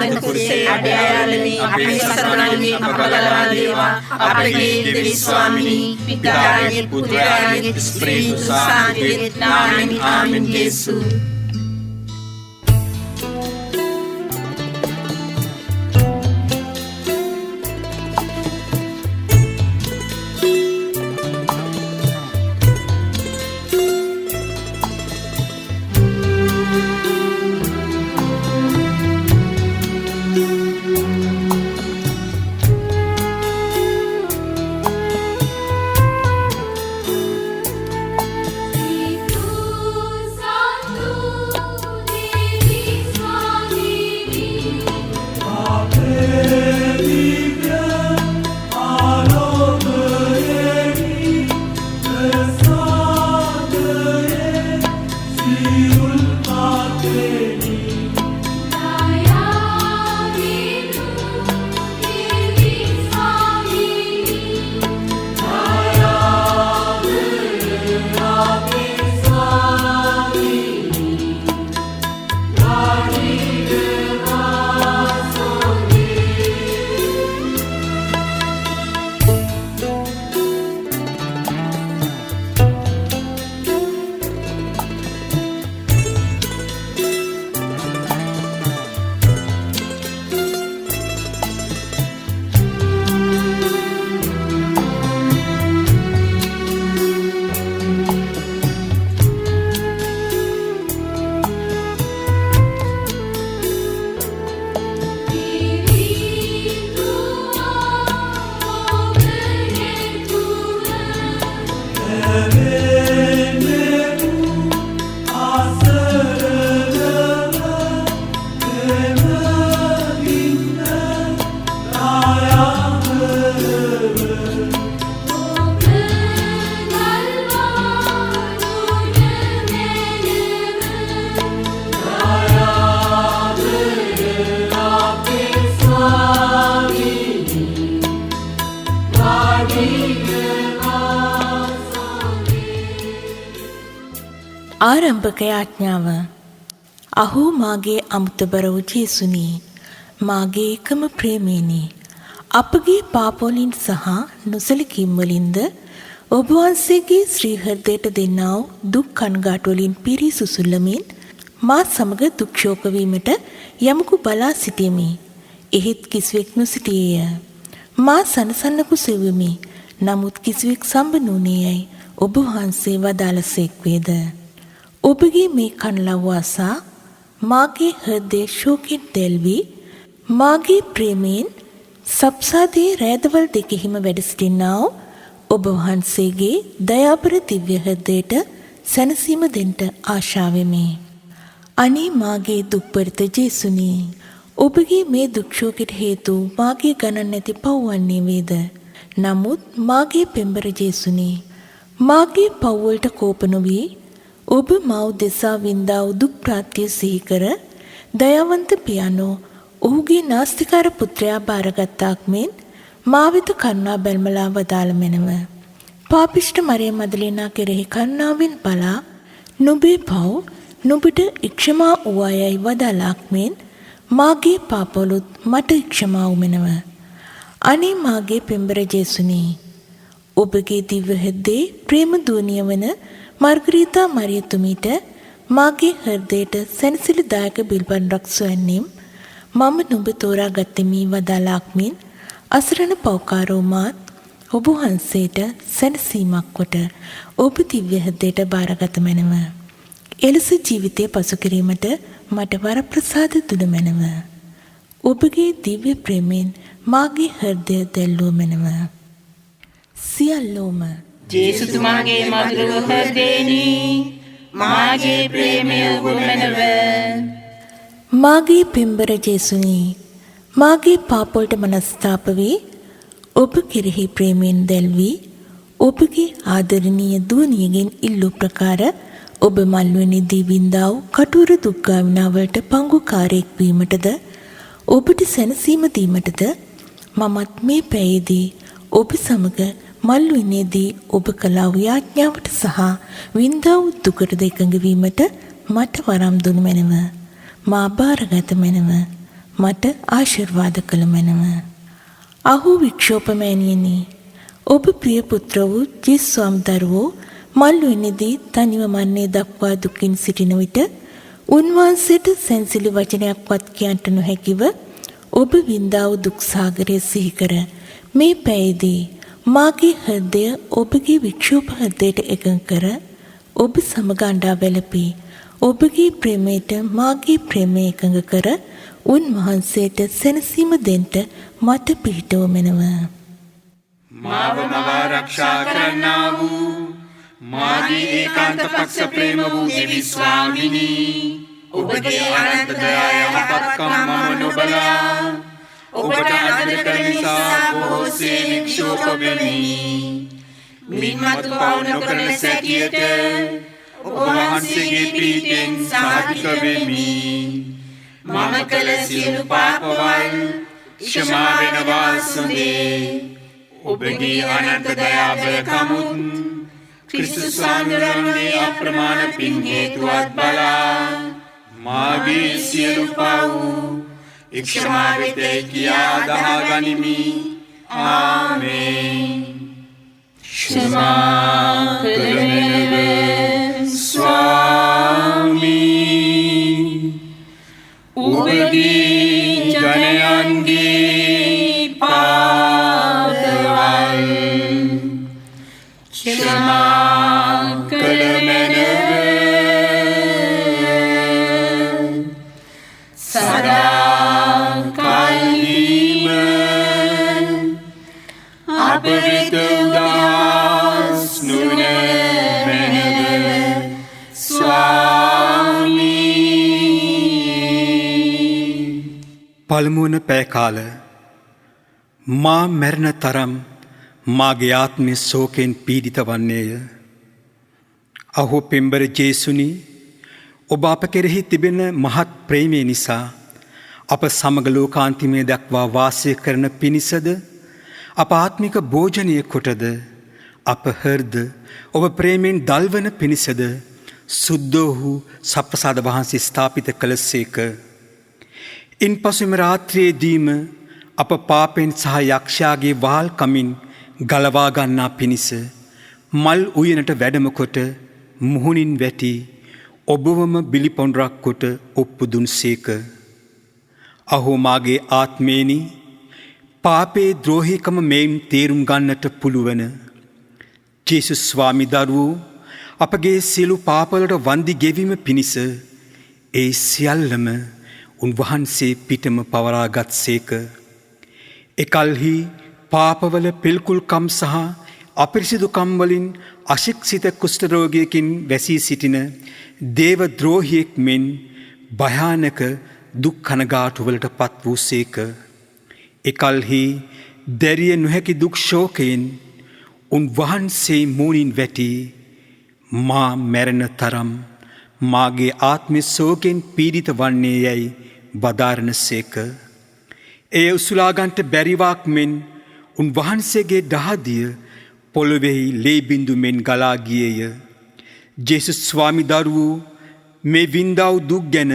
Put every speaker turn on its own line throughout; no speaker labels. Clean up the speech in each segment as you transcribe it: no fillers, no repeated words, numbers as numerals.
ආනන්ද කුසේ අඩයාලමි අපේ සතරණගේ අපගලවා දේවා අපගේ දෙවි ස්වාමිනී පිතාගේ පුත්‍රයාගේ ස්ත්‍රී සාන්තියේ නාමෙන් ආමෙන් යේසු
ආරම්භක යාඥාව. අහෝ මාගේ අමුතබර වූ ජේසුනි, මාගේ එකම ප්‍රේමීනි, අපගේ පාපවලින් සහ නොසලකීම් වලින්ද ඔබ වහන්සේගේ ශ්‍රී හෘදයට දෙන්නා වූ දුක් කන්ගාටු වලින් පිරී සුසුල්ලමින් මා සමග දුක් ශෝක වීමට යමකු බලා සිටීමි. එහෙත් කිසිවෙක් නොසිටියේය. මා සනසන්නකු සෙව්වෙමි. නමුත් කිසිවෙක් සම්බ නොවුණේයයි ඔබ වහන්සේ වදාළසේක් වේද. ඔබගේ මේ කන්ලව්ව අසා මාගේ හෘදය ශෝකෙන් දැල්වී මාගේ ප්‍රේමයෙන් සප්සාදේ රෑදවල් දෙකෙහිම වැඩ සිටින්නා වූ ඔබ වහන්සේගේ දයාබර දිව්‍ය හෘදයට සැනසීම දෙන්ට ආශාවෙමි. අනේ මාගේ දුක්පරිත ජේසුනි, ඔබගේ මේ දුක් ශෝකයට හේතු මාගේ ගණන් නැති පව් වන්නේ වේද. නමුත් මාගේ පෙම්බර ජේසුනි, මාගේ පව් වලට කෝප නොවී ඔබ මා උදෙසා වින්දා වූ දුක් ප්‍රාත්‍ය සිහි කර දයාවන්ත පියාණෝ ඔහුගේ නාස්තිකාර පුත්‍රයා බාරගත්තාක් මෙන් මා වෙත කරුණා බැල්මලා වදාළ මැනව. පාපිෂ්ඨ මරියම් මදලීනා කෙරෙහි කරුණාවෙන් බලා නුඹේ පව් නුඹට ඉක්ෂමා වූයයි වදාළාක් මෙන් මාගේ පාපවලුත් මට ඉක්ෂමා වූ මැනව. අනේ මාගේ පෙම්බර ජේසුනි, ඔබගේ දිව්‍ය හෘදයේ ප්‍රේම දූනිය වන මාර්ගරීතා මරියතුමීට මාගේ හෘදයට සැනසිලිදායක බිල්බන්ඩක් සොයන්නෙම් මම නුඹ තෝරා ගත්තෙමි වදාළාක් මෙන් අසරණ පෞකාරෝ මාත් ඔබ වහන්සේට සැනසීමක් කොට ඔබ දිව්‍ය හෘදයට බාරගත මැනව. එලෙස ජීවිතය පසු කිරීමට මට වරප්‍රසාද දුන මැනව. ඔබගේ දිව්‍ය ප්‍රේමයෙන් මාගේ හෘදය දැල්වුව මැනව. සියල්ලෝම
ජේසුතුමාගේ මధుර හෘදයෙනි මාගේ ප්‍රේමය ඔබ මැනව.
මාගේ පෙම්බර ජේසුනි, මාගේ පාපවලට මනස්තාප වී ඔබ කෙරෙහි ප්‍රේමයෙන් දැල්වී ඔබගේ ආදරණීය දුවනියගෙන් ඉල්ලූ ප්‍රකාර ඔබ මල්වෙනිදී වින්දා වූ කටුර දුක්ගාමිනාවලට පංගුකාරයෙක් වීමටද ඔබට සැනසීම දීමටද මමත් මේ පැයේදී ඔබ සමග මල්වෙනිදී ඔබ කළා වූ යාඥාවට සහ වින්දා වූ දුකට එකඟ වීමට මට වරම් දුන් මැනව. මා බාරගත මැනව. මට ආශිර්වාද කළ මැනව. අහු වික්ෂෝපමෑණියනි, ඔබ ප්‍රිය පුත්‍ර වූ ජේසුස්වම් දරුවෝ මල්ලුවේනිදී තනිව මන්නේ දක්වා දුකින් සිටින විට උන්වහන්සේට සැන්සිලි වචනයක්වත් කියන්නට නොහැකිව ඔබ වින්දා වූ දුක් සාගරය සිහි කර මේ පැයේදී මාගේ හෘදය ඔබගේ වික්ෂෝප හෘදයට එකඟ කර ඔබ සමග අඬා වැළපී ඔබගේ ප්‍රේමයට මාගේ ප්‍රේමය එකඟ කර උන්වහන්සේට සැනසීම දෙන්න මට පිහිටව මැනව.
මාව ආරක්ෂා කරන්නා වූ මාගේ ඒකාන්ත පක්ෂ ප්‍රේම වූ දෙවි ස්වාමිනී, ඔබගේ අනන්ත දයා යහපත්කම් මම නොබලා ඔබට ආදර කරන නිසා බොහෝසේ වික්ෂෝප වෙමි. මින්මත් පවු නොකරන සැටියට ඔබ වහන්සේගේ ප්‍රීතියෙන් සාධික වෙමි. මම කළ සියලු පාපවල් ක්ෂමා වෙනවා සුදේ. ඔබගේ අනන්ත දයා බලකමුත් ක්‍රිස්තුස් ස්වාමීන්ගේ අප්‍රමාණ පින් හේතුවත් බලා මාගේ සියලු පව් ක්ෂමා වෙතේ කියා දහා ගනිමි. ආමේන්. ක්ෂමා කරනෙව ස්වාමී, ඔබගේ ජනයන්ගේ පාපවල් ක්ෂමා කළ මැනව. සදා කල්හිම අප වෙත උදාස් නුවණ මැනව ස්වාමී.
පළමුවන පැය කාල මා මැරෙන තරම් මාගේ ආත්මය ශෝකයෙන් පීඩිත වන්නේය. අහෝ පෙම්බර ජේසුනි, ඔබ අප කෙරෙහි තිබෙන මහත් ප්‍රේමය නිසා අප සමග ලෝකාන්තිමය දක්වා වාසය කරන පිණිසද අප ආත්මික භෝජනය කොටද අප හෘද ඔබ ප්‍රේමයෙන් දල්වන පිණිසද සුද්ධෝහු සප්‍රසාද වහන්සේ ස්ථාපිත කළසේක. ඉන් පසුම රාත්‍රියේදීම අප පාපෙන් සහ යක්ෂයාගේ වහල්කමින් ගලවා ගන්නා පිණිස මල් උයනට වැඩමකොට මුහුණින් වැටි ඔබවම බිලිපොන්රක් කොට ඔප්පු දුන්සේක. අහෝ මාගේ ආත්මේනි, පාපේ ද්‍රෝහිකම මෙයින් තේරුම් ගන්නට පුළුවන. ජේසුස් ස්වාමි දරුවෝ අපගේ සියලු පාපවලට වන්දි ගෙවීම පිණිස ඒ සියල්ලම උන්වහන්සේ පිටම පවරාගත් සේක. එකල්හි පාපවල පිල්කුල්කම් සහ අපිරිසිදුකම් වලින් අශික්ෂිත කුෂ්ඨරෝගියකින් වැසී සිටින දේව ද්‍රෝහියෙක් මෙන් භයානක දුක් කනගාටුවලට පත් වූ සේක. එකල්හි දැරිය නොහැකි දුක් ශෝකයෙන් උන්වහන්සේ මූණින් වැටි මා මැරෙන තරම් මාගේ ආත්ම ශෝකයෙන් පීඩිත වන්නේ යැයි වදාරන සේක. එය උසුලාගන්ට බැරිවාක් මෙන් උන්වහන්සේගේ දහදිය පොළොවෙහි ලේබින්දු මෙන් ගලා ගියේය. ජේසුස් ස්වාමි දරුවෝ මේ වින්දා වූ දුක් ගැන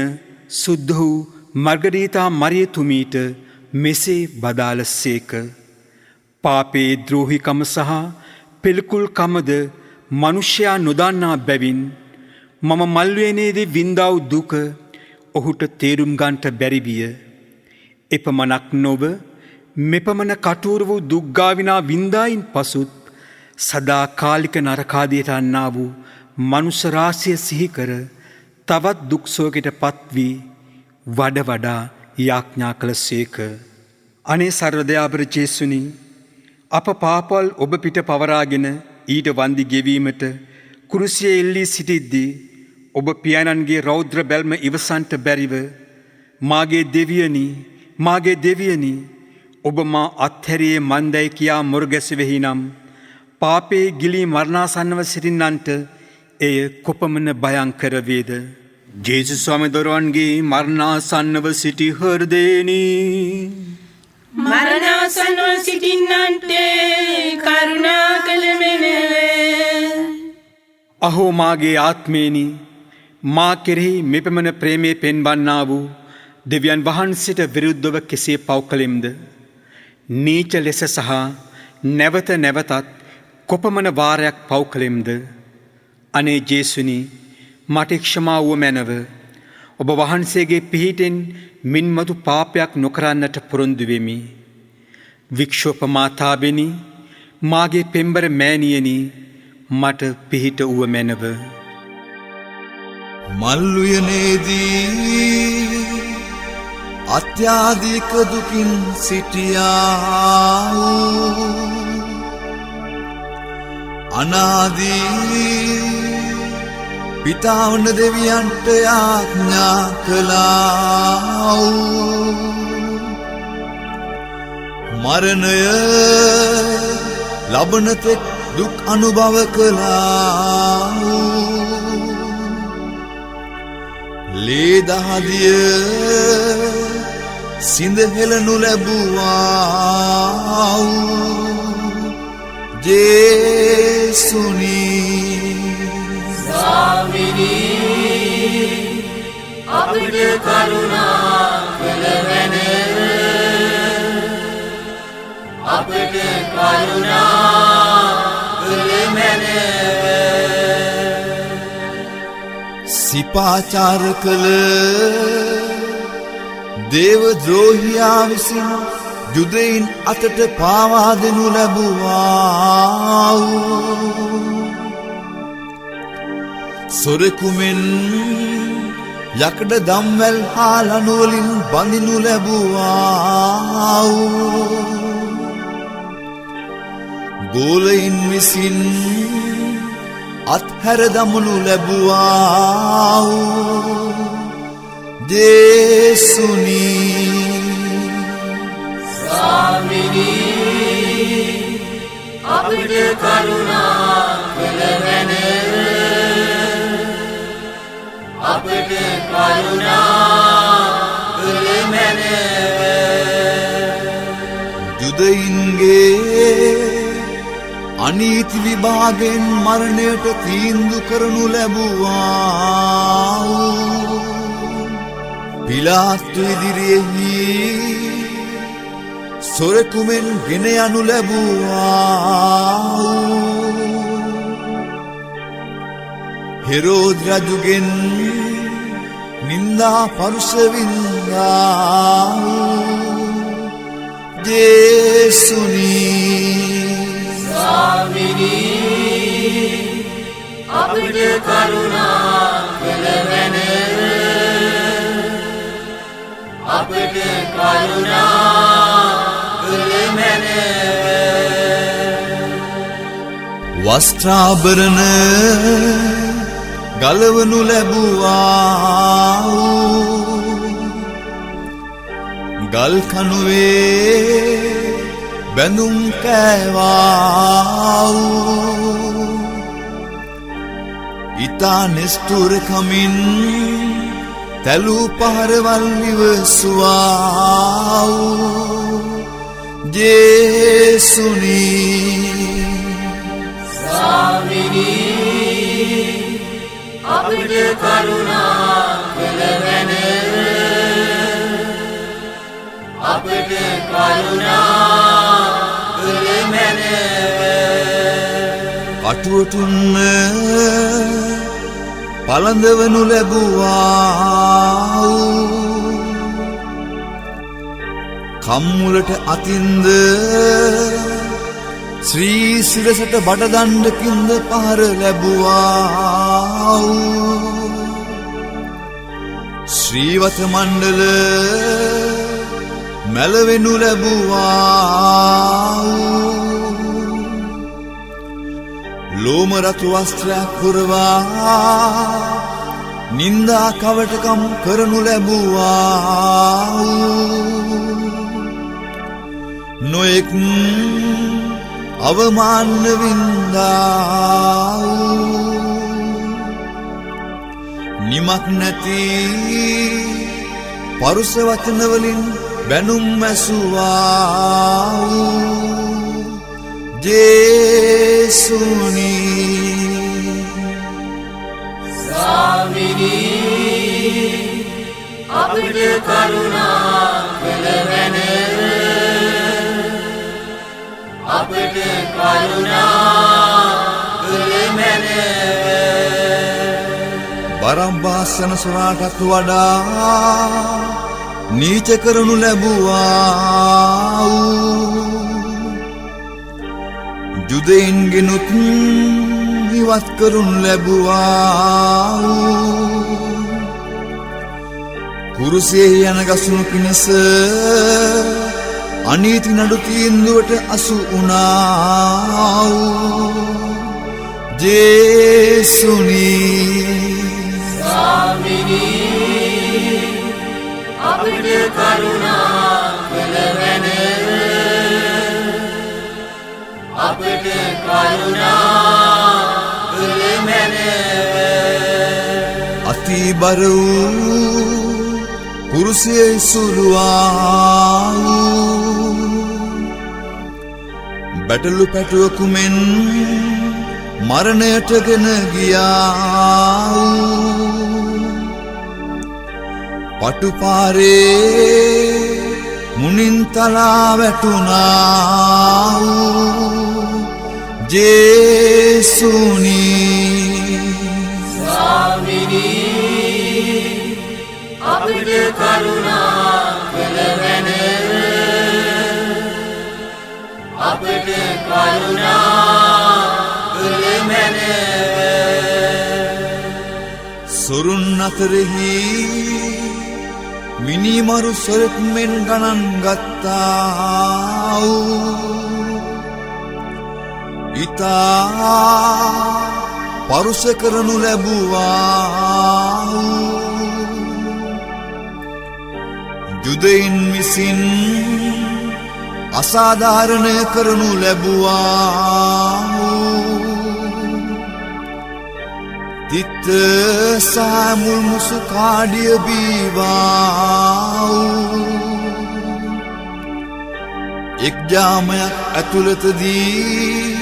සුද්ධ වූ මර්ගරීතා මරියතුමීට මෙසේ වදාළසේක. පාපේ ද්‍රෝහිකම සහ පිළිකුල්කමද මනුෂ්‍යයා නොදන්නා බැවින් මම මල්වේනේදී වින්දා වූ දුක ඔහුට තේරුම් ගන්නට බැරි විය. එපමණක් නොව මෙපමණ කටුර වූ දුක්ගාවිනා වින්දායින් පසුත් සදාකාලික නරකාදියට අන්නා වූ මනුෂ්‍ය රාශිය සිහි කර තවත් දුක් ශෝකයට පත් වී වඩ වඩා යාඥා කළසේක. අනේ සර්වදයාබර ජේසුනි, අප පාපවල් ඔබ පිට පවරාගෙන ඊට වන්දි ගෙවීමට කුරුසියේ එල්ලී සිටිද්දී ඔබ පියාණන්ගේ රෞද්‍ර බැල්ම ඉවසන්ට බැරිව මාගේ දෙවියනි ඔබ මා අත්හැරියේ මන්දයි කියා මුර්ගැසෙවෙහි නම් පාපේ ගිලී මරණාසන්නව සිටින්නන්ට එය කොපමණ භයංකර වේද. ජේසුස් ස්වාමි දරුවන්ගේ මරණාසන්නව සිටි හෘදයෙනි,
මරණාසන්නව සිටින්නන්ට කරුණා කළ මෙනෙව.
අහෝ මාගේ ආත්මේනි, මා කෙරෙහි මෙපමණ ප්‍රේමේ පෙන්වන්නා වූ දෙවියන් වහන්සේට විරුද්ධව කෙසේ පව් කළෙම්ද? නීච ලෙස සහ නැවත නැවතත් කොපමණ වාරයක් පව් කළෙම්ද? අනේ ජේසුනි, මට ක්ෂමා වූ මැනව. ඔබ වහන්සේගේ පිහිටෙන් මින්මතු පාපයක් නොකරන්නට පොරොන්දු වෙමි. වික්ෂෝප මාතාවෙනි, මාගේ පෙම්බර මෑණියනි, මට පිහිට වූ මැනව.
මල්ුයනේදී අත්‍යාධික දුකින් සිටියා වූ අනාදී පිතාවන දෙවියන්ට යාඥා කළා වූ මරණය ලබන තෙක් දුක් අනුභව කළා වූ ලේදහදිය සිඳහෙළනු ලැබුවා වූ ජේසුනි,
ස්වාමිනී, අපිට කරුණා කළ මැනව. අපිට කරුණා කළ මැනව.
සිපාචාර කළ දේවද්‍රෝහියා විසින් යුදයින් අතට පාවා දෙනු ලැබුවා වූ සොරෙකුමෙන් යකඩ දම්වැල් හා ලණුවලින් බඳිනු ලැබුවා වූ ගෝලයින් විසින් අත්හැර දමනු ලැබුවා වූ ජේසුනි,
ස්වාමිනී, අපිට කරුණා කළ මැනව. අපිට කරුණා කළ මැනව.
යුදයින්ගේ අනීති විභාගයෙන් මරණයට තීන්දු කරනු ලැබුවා වූ පිලාතු ඉදිරියෙහි සොරෙකුමෙන් ගෙන යනු ලැබුවා වූ හෙරෝද් රජුගෙන් නින්දා පරුෂ වින්දා වූ ජේසුනි,
ස්වාමිනී, අපිට කරුණා කළ මැනව. අපිට කරුණා කළ මැනව.
වස්ත්‍රාභරණ ගලවනු ලැබුවා වූ ගල් කණුවේ බැඳුම් කෑවා වූ ඉතා නිස්තුර කමින් තැලූ පහරවල් ඉවසුවා වූ ජේසුනි,
ස්වාමිනී, අපිට කරුණා කළ මැනව. අපිට කරුණා කළ මැනව.
කටුවටුන්න පළඳවනු ලැබුවා වූ කම්මුලට අතින්ද ශ්‍රී සිරසට බඩදණ්ඩකින්ද පහර ලැබුවා වූ ශ්‍රීවත මණ්ඩල මැලවෙනු ලැබුවා වූ ලෝම රතු වස්ත්‍රයක් පුරවා නින්දා කවටකම් කරනු ලැබුවා වූ නොයෙක් අවමාන වින්දා වූ නිමක් නැති පරුෂ වචන වලින් බැනුම් ඇසුවා වූ ජේසුනි,
ස්වාමිනී, අපිට කරුණා කළ මැනව අපිට කරුණා කළ මැනව
බරම්බාස් සනසුරාටත් වඩා නීච කරනු ලැබුවා ජුදයින්ගෙනුත් ඉවත් කරනු ලැබුවා කුරුසියෙහි යන ගසුණු පිණිස අනීති නඩු තීන්දුවට අසු වුණා ජේසුනි
ස්වාමිනී අපිට කරුණා කළ මැනව අපිට කරුණා කළ මැනව
අතිබර වූ කුරුසියේ සුළුවා බැටළු පැටුවකුමෙන් මරණයට ගෙන ගියා පටුපාරේ මුනින් තලා වැටුණා ජේසුනි
ස්වාමිනී අපිට කරුණා කළ මැනව අපිට කරුණා කළ මැනව
සොරුන් අතරෙහි මිනිමරු සොරෙක් මෙන් ගණන් ගත්තා ඉතා පරුෂ කරනු ලැබුවා ජුදයින් විසින් අසාධාරණය කරනු ලැබුවා තිත්ත සාමුල් මුසු කාඩිය බීවා එක් ජාමයක් ඇතුළතදී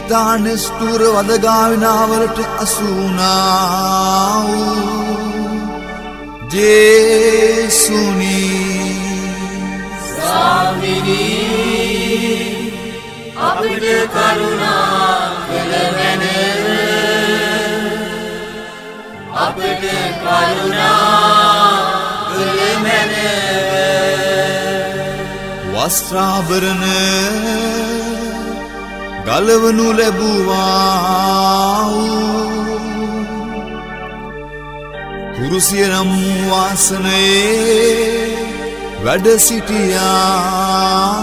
ඉතා නිස්තුර වදගාවිනාවලට අසුනා ජේසුනි
ස්වාමිනී අපිට කරුණා කළ මැනව අපිට කරුණා කළ මැනව
වස්ත්‍රාභරණ ගලවනු ලැබුවා කුරුසිය නම් වාසනයේ වැඩ සිටියා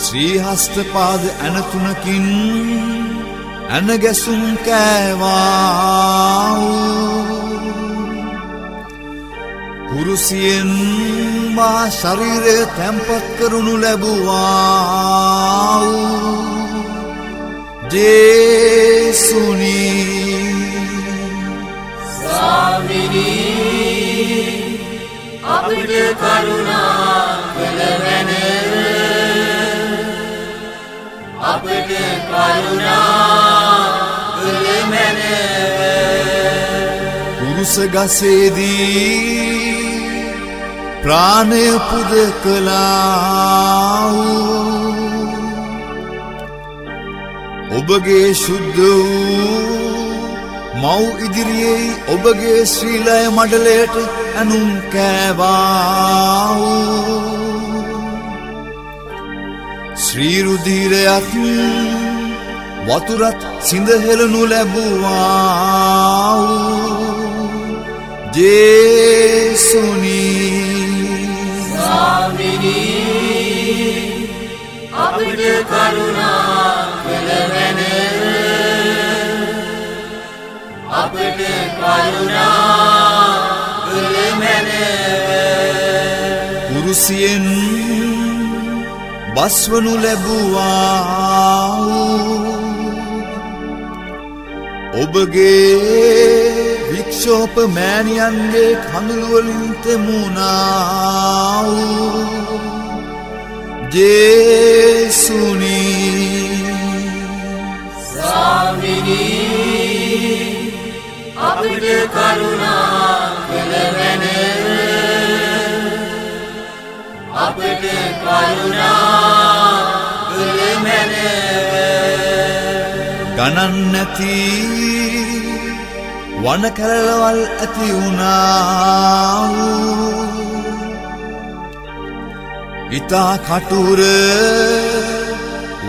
ශ්‍රී හස්තපාද ඇනතුනකින් ඇනගැසුම් කෑවා කුරුසියෙන් මා ශරීරය තැන්පත් කරනු ලැබුවා ජේසුනි
ස්වාමිනී අපිට කරුණා කළ මැනව අපිට කරුණා කළ මැනව
කුරුස ගසේදී ප්‍රාණය පුද කළා ඔබගේ ශුද්ධ වූ මව් ඉදිරියේ ඔබගේ ශ්‍රීලය මඩලයට ඇනුම් කෑවා ශ්‍රී රුධිරයත් වතුරත් සිඳහෙළනු ලැබුවා ජේසුනි
ස්වාමිනී අපිට කරුණා කළ මැනව අපිට කරුණා කළ මැනව
කුරුසියෙන් බස්වනු ලැබුවා ඔබගේ වික්ෂෝප මෑණියන්ගේ කඳුළුවලින් තෙමුණා ජේසුනි
ස්වාමිනී අපිට කරුණා කළ මැනව අපිට කරුණා කළ මැනව
ගණන් නැති වන කැලවල් ඇති වුණා වූ ඉතා කටුර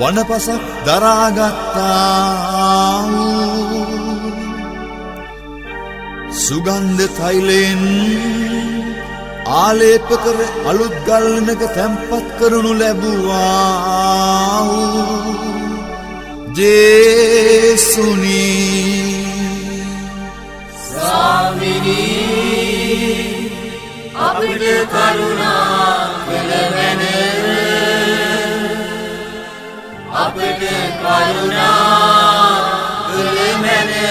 වනපසක් දරාගත්තා වූ සුගන්ධ තෛලයෙන් ආලේප කර අලුත් ගල්නක තැන්පත් කරනු ලැබුවා වූ ජේසුනි
ස්වාමිනී අපිට කරුණා කළ මැනව අපිට කරුණා කළ මැනව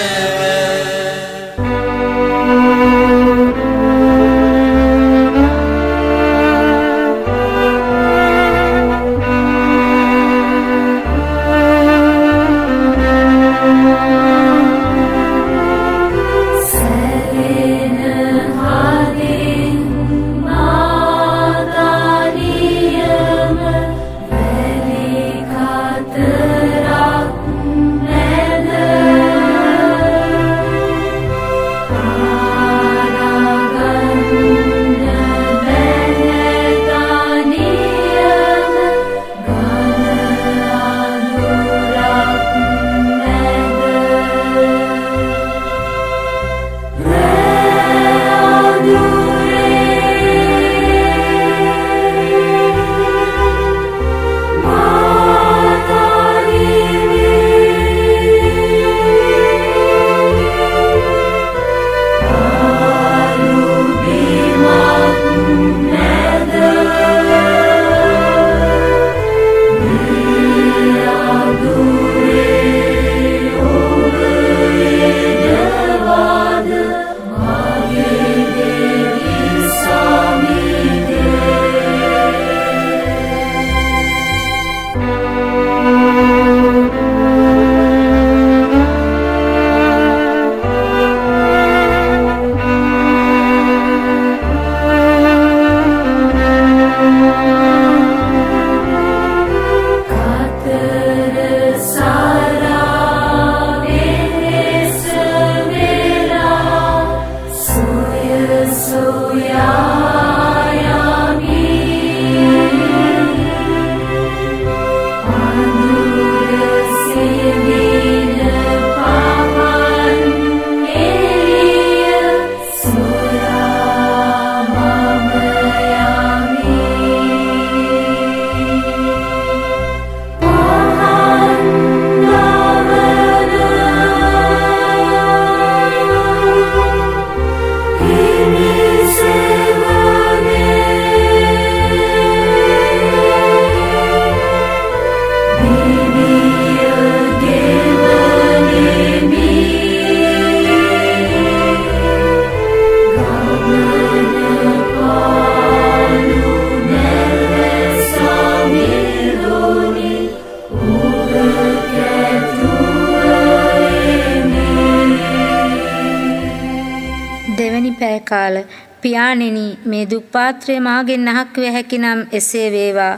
කාල පියාණෙනි මේ දුක් පාත්‍රය මාගෙන් අහක් විය හැකි නම් එසේ වේවා.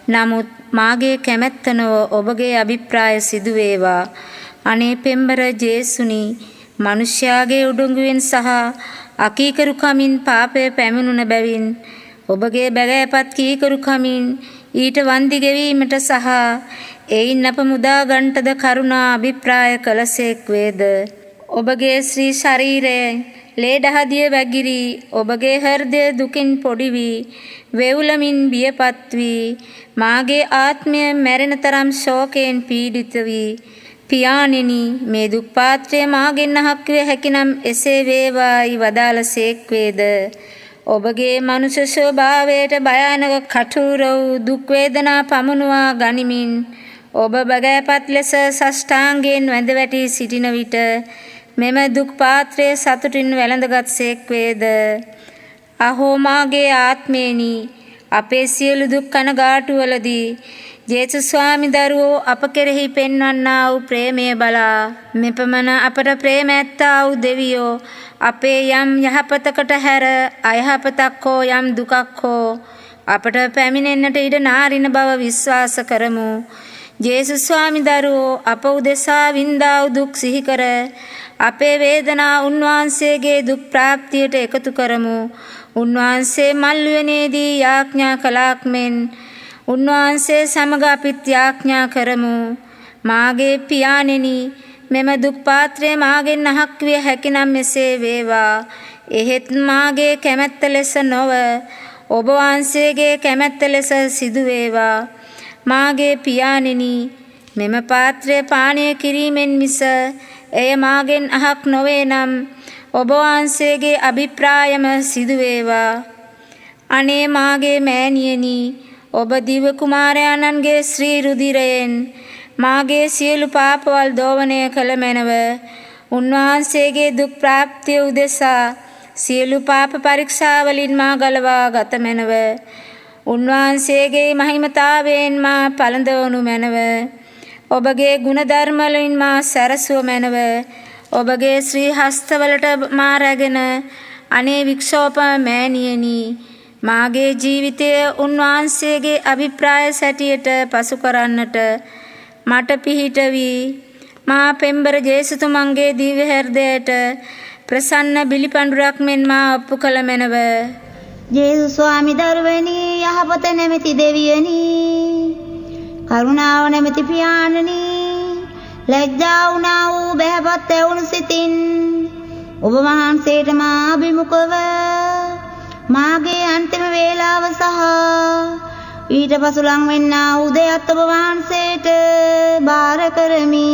නමුත් මාගේ කැමැත්ත නොව ඔබගේ අභිප්‍රාය සිදු වේවා. අනේ පෙම්බර ජේසුනි මිනිස්යාගේ උඩඟුවෙන් සහ අකීකරු කමින් පාපය පැමිණුන බැවින් ඔබගේ බැගෑපත් කීකරු කමින් ඊට වන්දි ගෙවීමට සහ එයින් අප මුදා ගන්නටද කරුණා අභිප්‍රාය කළසේක් වේද. ඔබගේ ශ්‍රී ශරීරයේ ලේඩහදිය වැගිරි ඔබගේ හෘදය දුකින් පොඩි වී වේවුලමින් බියපත් වී මාගේ ආත්මය මැරෙන තරම් ශෝකයෙන් පීඩිත වී පියාණෙනි මේ දුක් පාත්‍රය මාගෙන් අහක් විය හැකිනම් එසේ වේවායි වදාළසේක් වේද. ඔබගේ මනුෂ්‍ය ස්වභාවයට භයානක කටුර වූ දුක් වේදනා පමුණුවා ගනිමින් ඔබ බගෑපත් ලෙස සෂ්ටාංගයෙන් වැඳ වැටි සිටින විට මෙම දුක් පාත්‍රය සතුටින් වැළඳගත්සේක් වේද. අහෝ මාගේ ආත්මේනි අපේ සියලු දුක් කනගාටුවලදී ජේසුස් ස්වාමි දරුවෝ අප කෙරෙහි පෙන්වන්නා වූ ප්‍රේමය බලා මෙපමණ අපට ප්‍රේම ඇත්තා වූ දෙවියෝ අපේ යම් යහපතකට හැර අයහපතක් හෝ යම් දුකක් හෝ අපට පැමිණෙන්නට ඉඩ නාරින බව විශ්වාස කරමු. ජේසුස් ස්වාමි දරුවෝ අප උදෙසා වින්දා වූ දුක් සිහි කර අපේ වේදනා උන්වහන්සේගේ දුක් ප්‍රාප්තියට එකතු කරමු. උන්වහන්සේ මල්ුවනේදී යාඥා කළාක් මෙන් උන්වහන්සේ සමග අපිත් යාඥා කරමු. මාගේ පියාණෙනි, මෙම දුක් පාත්‍රය මාගෙන් අහක් විය හැකිනම් මෙසේ වේවා. එහෙත් මාගේ කැමැත්ත ලෙස නොව ඔබ වහන්සේගේ කැමැත්ත ලෙස සිදු වේවා. මාගේ පියාණෙනි, මෙම පාත්‍රය පානය කිරීමෙන් මිස එය මාගෙන් අහක් නොවේ නම් ඔබ වහන්සේගේ අභිප්‍රායම සිදු වේවා. අනේ මාගේ මෑණියනි, ඔබ දිව්‍ය කුමාරයාණන්ගේ ශ්‍රී රුධිරයෙන් මාගේ සියලු පාපවල් දෝවනය කළ මැනව. උන්වහන්සේගේ දුක් ප්‍රාප්තිය උදෙසා සියලු පාප පරීක්ෂාවලින් මා ගලවා ගත මැනව. උන්වහන්සේගේ මහිමතාවයෙන් මා පළඳවනු මැනව. ඔබගේ ගුණධර්මවලින් මා සැරසුව මැනව. ඔබගේ ශ්‍රී හස්තවලට මා රැගෙන අනේ වික්ෂෝප මෑණියනි, මාගේ ජීවිතය උන්වහන්සේගේ අභිප්‍රාය සැටියට පසු කරන්නට මට පිහිට වී මා පෙම්බර ජේසුතුමන්ගේ දිව්‍ය හෘදයට ප්‍රසන්න බිලිපඬුරක් මෙන් මා ඔප්පු කළ මැනව.
ජේසුස් ස්වාමි දරුවනි, යහපත නැමැති දෙවියනි, කරුණාව නැමැති පියාණනි, ලැජ්ජා වුණා වූ බැහැපත් ඇවුණු සිතින් ඔබ වහන්සේට මා අභිමුඛව මාගේ අන්තිම වේලාව සහ ඊට පසු ලං වෙන්නා වූ දෙයත් ඔබ වහන්සේට බාර කරමි.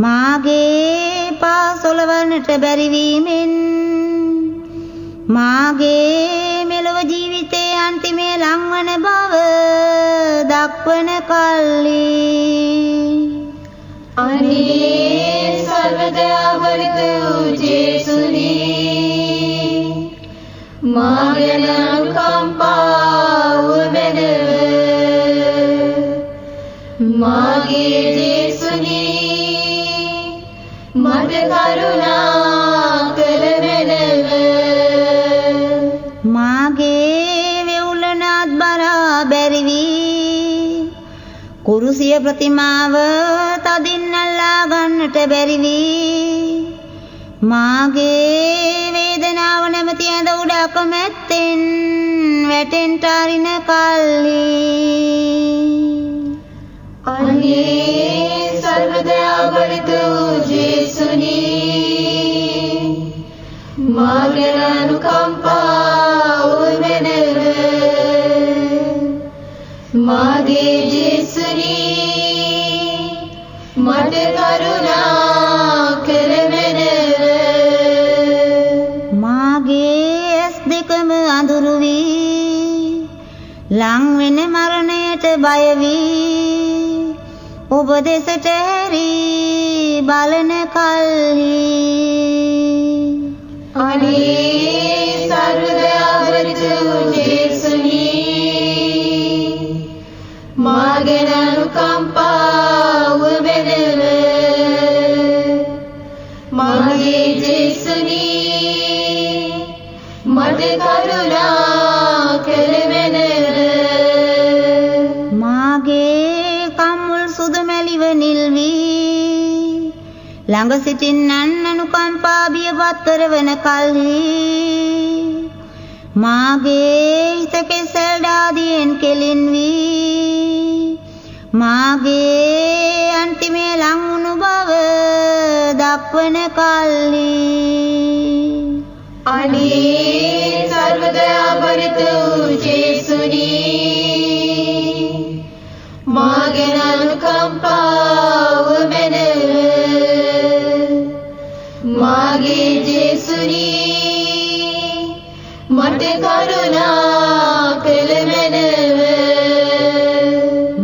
මාගේ පා සොලවන්නට බැරි වීමෙන් මාගේ මෙලොව ජීවිතයේ අන්තිමේ ලංවන බව දක්වන කල්ලි
අනේ සර්වදයාබරිත වූ ජේසුනි, මාගෙන අනුකම්පාව මැනව. මාගේ ජේසුනි, මට කරුණා කළ මැනව.
මාගේ වෙවුලනාත් බරා බැරි වී කුරුසිය ප්‍රතිමාව තදින් අල්ලා ගන්නට බැරි වී මාගේ වේදනාව නැමැති ඇඳ උඩ අකමැත්තෙන් වැටෙන්ට අරින කල්ලි
අනේ සර්වදයාබරිත වූ ජේසුනි, මාගෙන අනුකම්පාව මැනව. මාගේ ජේසුනි, මට කරුණා කළ මැනව.
මාගේ ඇස් දෙකම අඳුරු වී ලං වෙන මරණයට බය වී ඔබ දෙසට හැරී බලන කල්හි
අනේ සර්වදයාබරිත වූ ජේසුනි, මාගෙන අනුකම්පාව මැනව. මාගේ ජේසුනි, මට කරුණා කළ මැනව.
මාගේ කම්මුල් සුදුමැලිව නිල්වී ළඟ සිටින්නන් අනුකම්පා බියවත් කරවන කල්හි මාගේ හිත කෙසෙල් දාදියෙන් කෙලින් වී මාගේ අන්තිමේ ලං වුණු බව දක්වන කල්හි
අනේ සර්වදයාබරිත වූ ජේසුනි, මාගෙන අනුකම්පාව මැනව. මාගේ ජේසුනි, මට කරුණා කළ මැනව.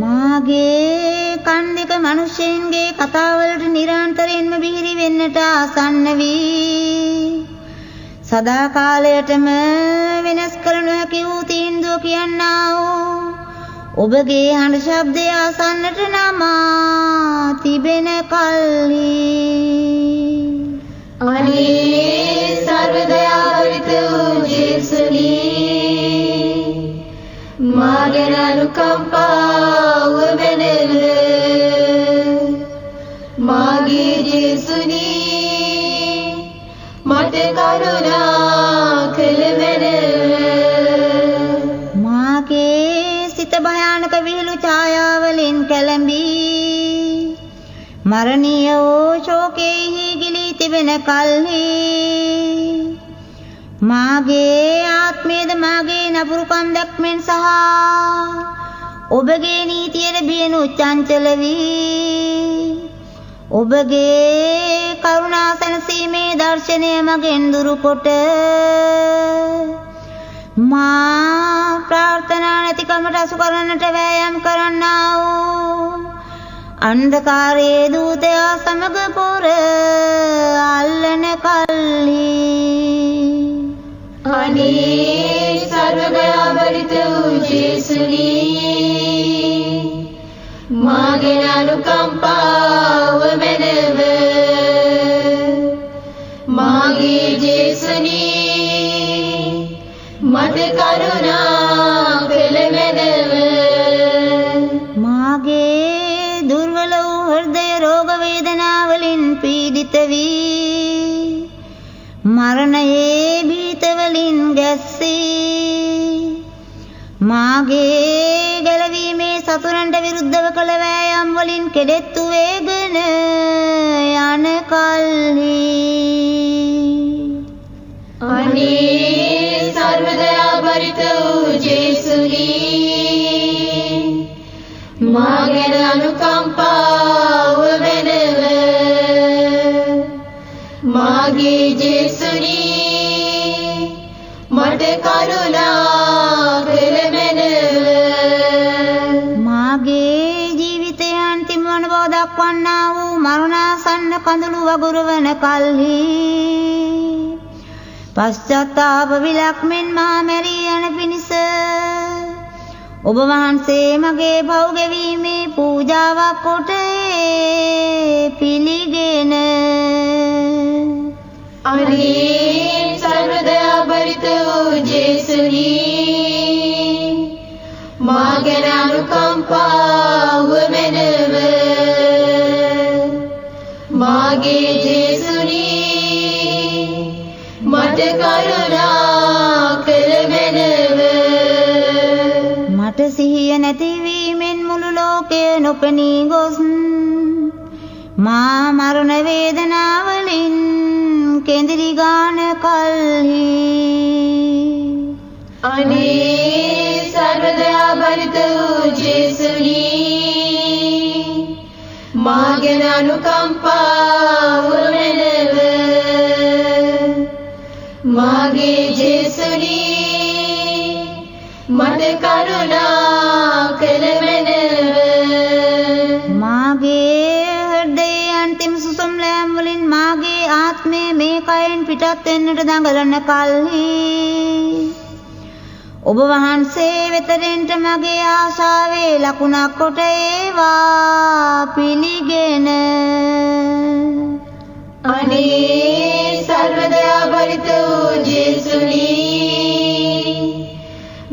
මාගේ කන් දෙක මිනිසෙන්ගේ කතාවලට නිරන්තරයෙන්ම බිහිරි වෙන්නට ආසන්න වී සදා කාලයටම වෙනස් කළ නොහැකි වූ තීන්දුව කියන්නා වූ ඔබගේ හඬ ශබ්දය අසන්නට නමා තිබෙන කල්හි
අනේ සර්වදයාවරිත වූ ජේසුනී මාගෙන අනුකම්පාව මැනව මාගේ ජේසුනී මට කරුණා කළ මැනව
මාගේ සිත භයානක විහිළු ඡායාවලින් කැළඹී මරණීය වූ ශෝකයෙහි ගිලී තිබෙන කල්හි මාගේ ආත්මයේද මාගේ නපුරුකම් දැක්මෙන් සහ ඔබගේ නීතියට බියනු චංචල වී ඔබගේ කරුණා සැනසීමේ දර්ශනය මගෙන් දුරුකොට මා ප්‍රාර්ථනා නැතිකමට අසු කරන්නට වෑයම් කරන්නා වූ අන්ධකාරයේ දූතයා සමග පොර අල්ලන කල්හි
අනේ සර්වදයාවරිත වූ ජේසුනී මාගෙන අනුකම්පාව මැනව මාගේ ජේසුනී මට කරුණා කළ මැනව
මාගේ දුර්වල වූ හෘදය රෝග වේදනාවලින් පීඩිත වී මරණයේ භීතවලින් ගැස්සී මාගේ ගැලවීමේ සතුරන්ට විරුද්ධව කළ වෑයම් වලින් කෙඩෙත්තු වේගෙන යන කල්හි
අනේ සර්වදයාවරිත වූ ජේසුනී මාගෙන අනුකම්පාව මැනව මාගේ ජේසුනී මට කරුණා කළ මැනව
මාගේ ජීවිතයේ අන්තිම වන බව දක්වන්නා වූ මරණාසන්න කඳුළු වගුරුවන කල්හි පශ්චාත්තාප විලක්මෙන් මා මැරී යන පිණිස ඔබ වහන්සේ මගේ පව් ගෙවීමේ පූජාවක් කොට පිළිගෙන
අනේ සර්වදයාවරිත වූ ජේසුනී මාගෙන අනුකම්පාව මැනව මාගේ ජේසුනී මට කරුණා කළ මැනව
මට සිහිය නැතිවීමෙන් මුළු ලෝකය නොපෙනී ගොස් මා මරණ වේදනාවලින් කෙඳිරි ගාන කල්හි
අනේ සර්වදයාවරිත වූ ජේසුනී මාගෙන අනුකම්පාව මැනව මාගේ ජේසුනී මට කරුණා කළ මැනව
මාගේ හෘදයේ අන්තිම සුසුම් ලෑම් වලින් මාගේ ආත්මය මේ කයෙන් පිටත් වෙන්නට දඟලන කල්හි ඔබ වහන්සේ වෙතෙන්ට මගේ ආශාවේ ලකුණක් කොට ඒවා පිළිගෙන
අනේ සර්වදයාවරිත වූ ජේසුනී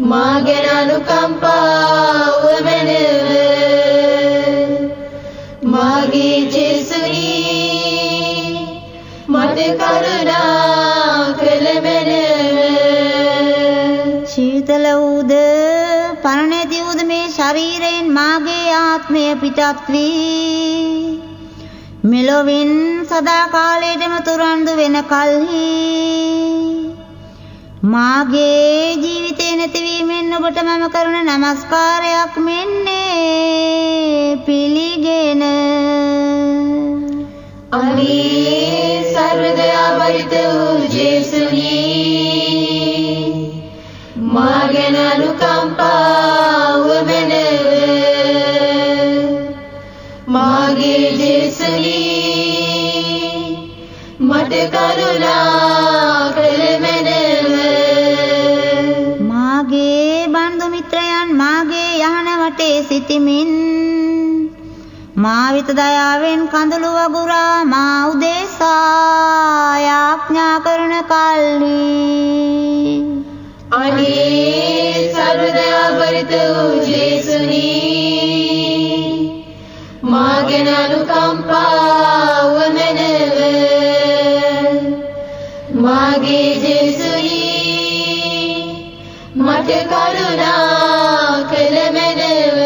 මාගෙන අනුකම්පාව මැනව මාගේ ජේසුනී මට කරුණා කළ මැනව
ශීතල වූද පණ නැති වූද මේ ශරීරයෙන් මාගේ ආත්මය පිටත් වී මෙලොවින් සදා කාලයටම තුරන්දු වෙන කල්හි මාගේ ජීවිතේ නැතිවීමෙන් ඔබට මම කරන නමස්කාරයක් මෙන්නේ පිළිගෙන
අනේ සර්වදයාවරිත වූ ජේසුනී මාගෙන අනුකම්පාව මැනව මාගේ ජේසුනී මට කරුණා කළ මැනව
මාගේ බන්දු මිත්‍රයන් මාගේ යහන වටේ සිටිමින් මා වෙත දයාවෙන් කඳුළු වගුරා මා උදෙසා යාඥා කරන කල්හි
අනේ සර්වදයා පරිත වූ ජේසුනී මා ගැන අනුකම්පාව මැනව මාගේ ජේසුනී මට කරුණා කළ මැනව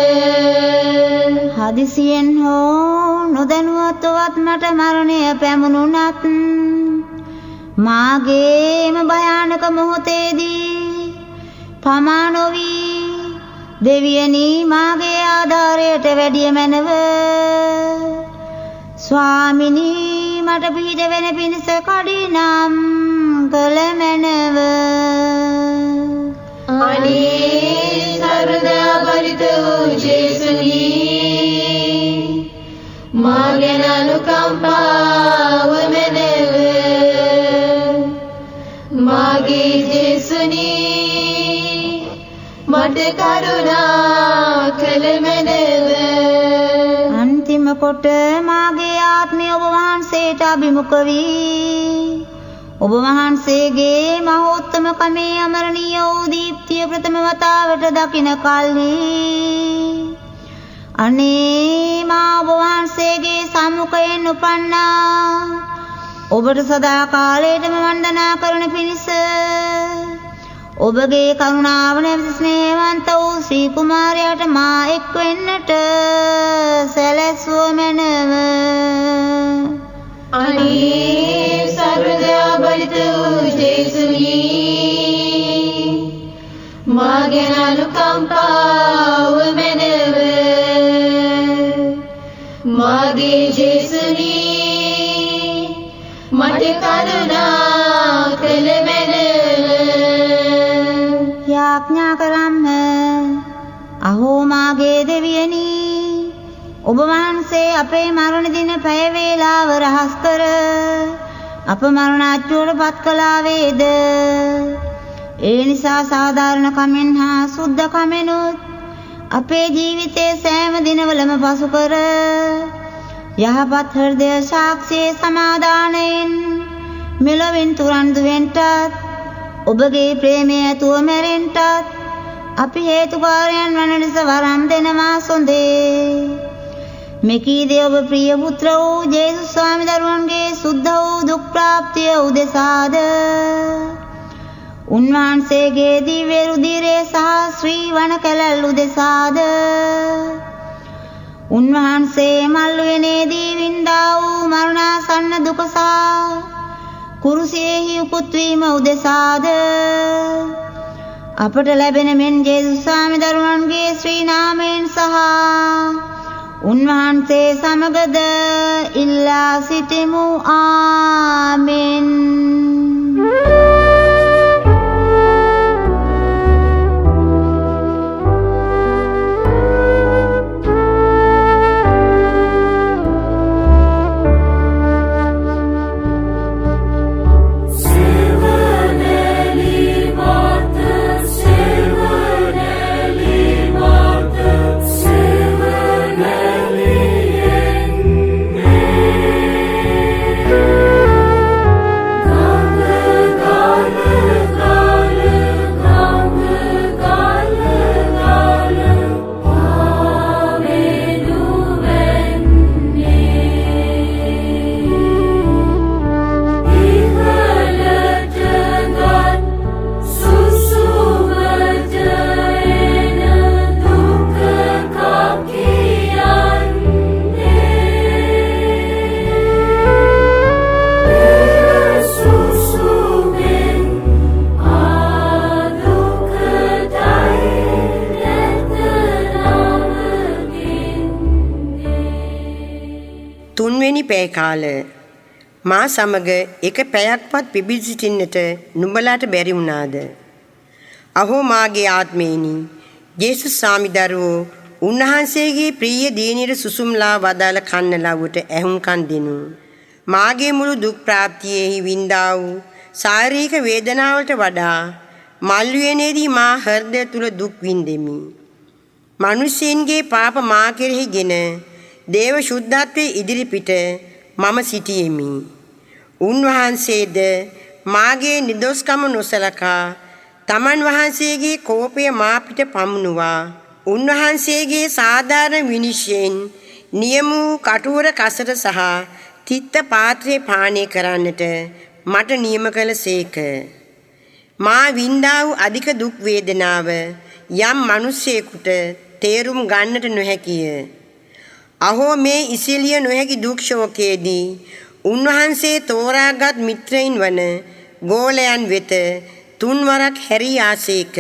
හදිසියෙන් හෝ නොදැනුවත්වවත් මට මරණය පැමුණුනත් මාගේම භයානක මොහොතේදී පමා නොවී දෙවියනි මාගේ ආධාරයට වැඩිය මැනව ස්වාමිනී මට පිහිට වෙන පිණිස කඩිනම් කළ මැනව
අනේ සර්වදා පරිත වූ ජේසුනී මා ගැන අනුකම්පාව මැනව මාගේ ජේසුනී මට කරුණා කළ මැනව
අන්තිම කොට මාගේ ආත්මය ඔබ වහන්සේට අභිමුඛ වී ඔබ වහන්සේගේ මහෝත්තම කමේ අමරණීය වූ දීප්තිය ප්‍රථම වතාවට දකින කල්හි අනේ මා ඔබ වහන්සේගේ සම්මුඛයෙන් උපන්නා ඔබට සදා කාලයටම වන්දනා කරන පිණිස ඔබගේ කරුණාව නැමැති ස්නේහවන්ත වූ ශ්‍රී කුමාරයාට මා එක් වෙන්නට සැලැස්වුව මැනව
අනේ සර්වදයා බලිත වූ ජේසුනී මා ගැන අනුකම්පාව මැනව මාගේ ජේසුනී මට කරුණා කළ මැනව
යාඥා කරන්න අහෝ මාගේ දෙවියනි ඔබ වහන්සේ අපේ මරණ දින පැය වේලාව රහස් කර අප මරණාච්චුවට පත් කළා වේද ඒ නිසා සාධාරණ කමෙන් හා සුද්ධ කමෙනුත් අපේ ජීවිතයේ සෑම දිනවලම පසු කර යහපත් හෘදය සාක්ෂියේ සමාදානයෙන් මෙලොවින් තුරන්දු වෙන්ටත් ඔබගේ ප්‍රේමය ඇතුව මැරෙන්ටත් අපි හේතුකාරයන් වන ලෙස වරම් දෙනවා සොඳේ මෙකීදී ඔබ ප්‍රිය පුත්‍ර වූ ජේසුස් ස්වාමි දරුවන්ගේ සුද්ධ වූ දුක් ප්‍රාප්තිය උදෙසාද උන්වහන්සේගේ දිව්‍ය රුධිරය සහ ශ්‍රී වන කැලැල් උදෙසාද උන්වහන්සේ මල්ුවනේදී වින්දා වූ මරණාසන්න දුක සහ කුරුසියෙහි උකුත් වීම උදෙසාද අපට ලැබෙන මෙන් ජේසුස් ස්වාමි දරුවන්ගේ ශ්‍රී නාමයෙන් සහ උන්වහන්සේ සමගද ඉල්ලා සිටිමු ආමෙන්
තුන්වෙනි පැය කාලය මා සමග එක පැයක්වත් පිබිද සිටින්නට නුඹලාට බැරි වුණාද? අහෝ මාගේ ආත්මේනි ජේසුස් ස්වාමි දරුවෝ උන්වහන්සේගේ ප්‍රිය දීනිර සුසුම්ලා වදාළ කන්න ලව්වට ඇහුම්කන් දෙනු. මාගේ මුළු දුක් ප්‍රාප්තියෙහි වින්දා වූ ශාරීරික වේදනාවලට වඩා මල්ුවේනේදී මා හෘදය තුල දුක් විඳෙමි. මිනිසෙන්ගේ පාප මා කෙරෙහිගෙන දේව ශුද්ධත්වයේ ඉදිරිපිට මම සිටියෙමි. උන්වහන්සේද මාගේ නිදොස්කම නොසලකා තමන් වහන්සේගේ කෝපය මා පිට පමුණුවා උන්වහන්සේගේ සාධාරණ විනිශ්චයෙන් නියම වූ කටුවර කසට සහ තිත්ත පාත්‍රයේ පානය කරන්නට මට නියම කළසේක. මා වින්දා වූ අධික දුක් වේදනාව යම් මිනිසෙකුට තේරුම් ගන්නට නොහැකිය. අහෝ මේ ඉසිලිය නොහැකි දුක් ශෝකයේදී උන්වහන්සේ තෝරාගත් මිත්‍රයින් වන ගෝලයන් වෙත තුන්වරක් හැරී ආසේක.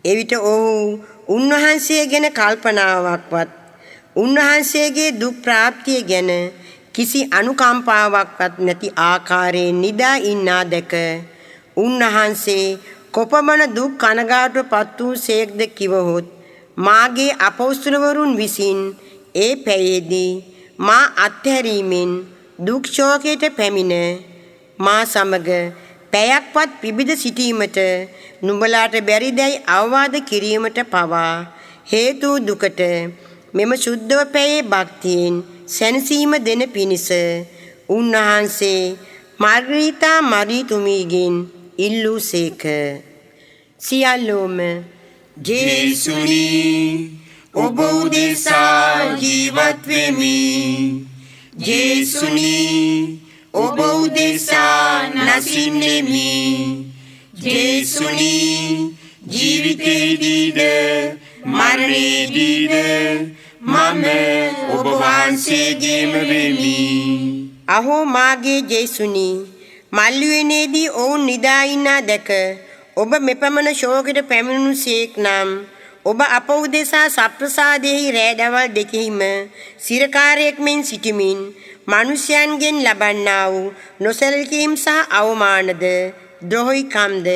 එවිට ඔහු උන්වහන්සේ ගැන කල්පනාවක්වත් උන්වහන්සේගේ දුක් ප්‍රාප්තිය ගැන කිසි අනුකම්පාවක්වත් නැති ආකාරයෙන් නිදා ඉන්නා දැක උන්වහන්සේ කොපමණ දුක් කනගාටුවපත් වූ සේක්ද කිවහොත් මාගේ අපොස්තලවරුන් විසින් ඒ පැයේදී මා අත්හැරීමෙන් දුක් ශෝකයට පැමිණ මා සමග පැයක්වත් පිබිද සිටීමට නුඹලාට බැරිදැයි අවවාද කිරීමට පවා හේතු දුකට මෙම ශුද්ධව පැයේ භක්තියෙන් සැනසීම දෙන පිණිස උන්වහන්සේ මාර්ගරීතා මරිතුමීගෙන් ඉල්ලූ සේක. සියල්ලෝම
ජේසුනි ඔබ උදෙසා ජීවත් වෙමි. ජේසුනි ඔබ උදෙසා නැසින්නෙමි. ජේසුනි ජීවිතේදීද මරණයේදීද මම ඔබ වහන්සේගේම වෙමි.
අහෝ මාගේ ජේසුනි මල්ලුවේනේදී ඔවුන් නිදා ඉන්නා දැක ඔබ මෙපමණ ශෝකයට පැමිණුණුසේක් නම් ඔබ අප උදෙසා සප්‍රසාදයෙහි රෑ දවල් දෙකෙහිම සිරකාරයෙක් මෙන් සිටිමින් මිනිසයන්ගෙන් ලබන්නා වූ නොසැලකීම් සහ අවමානද ද්‍රෝහිකම්ද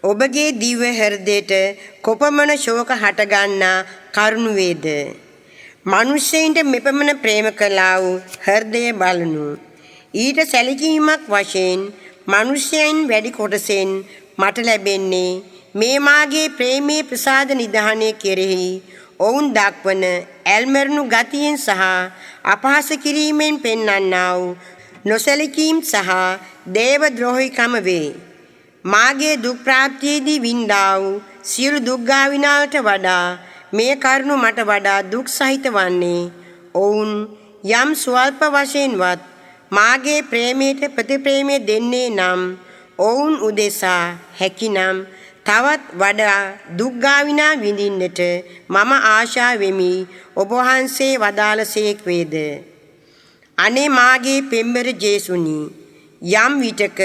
ඔබගේ දිව්‍ය හෘදයට කොපමණ ශෝක හටගන්නා කරුණ වේද. මිනිසෙයින්ට මෙපමණ ප්‍රේම කළා වූ හෘදය බලනු. ඊට සැලකීමක් වශයෙන් මිනිසයන් වැඩි කොටසෙන් මට ලැබෙන්නේ මේ මාගේ ප්‍රේමයේ ප්‍රසාද නිධානය කෙරෙහි ඔවුන් දක්වන ඇල්මරණු ගතියෙන් සහ අපහාස කිරීමෙන් පෙන්වන්නා වූ නොසැලකීම් සහ දේව ද්‍රෝහිකම වේ. මාගේ දුක් ප්‍රාප්තියේදී වින්දා වූ සියලු දුක් ගාවිනාවට වඩා මේ කරුණ මට වඩා දුක් සහිත වන්නේ ඔවුන් යම් ස්වල්ප වශයෙන්වත් මාගේ ප්‍රේමයට ප්‍රතිප්‍රේමය දෙන්නේ නම් ඔවුන් උදෙසා හැකිනම් තවත් වඩා දුක් ගාවිනා විඳින්නට මම ආශා වෙමි. ඔබ වහන්සේ වදාළසේක් වේද. අනේ මාගේ පෙම්බර ජේසුනි යම් විටක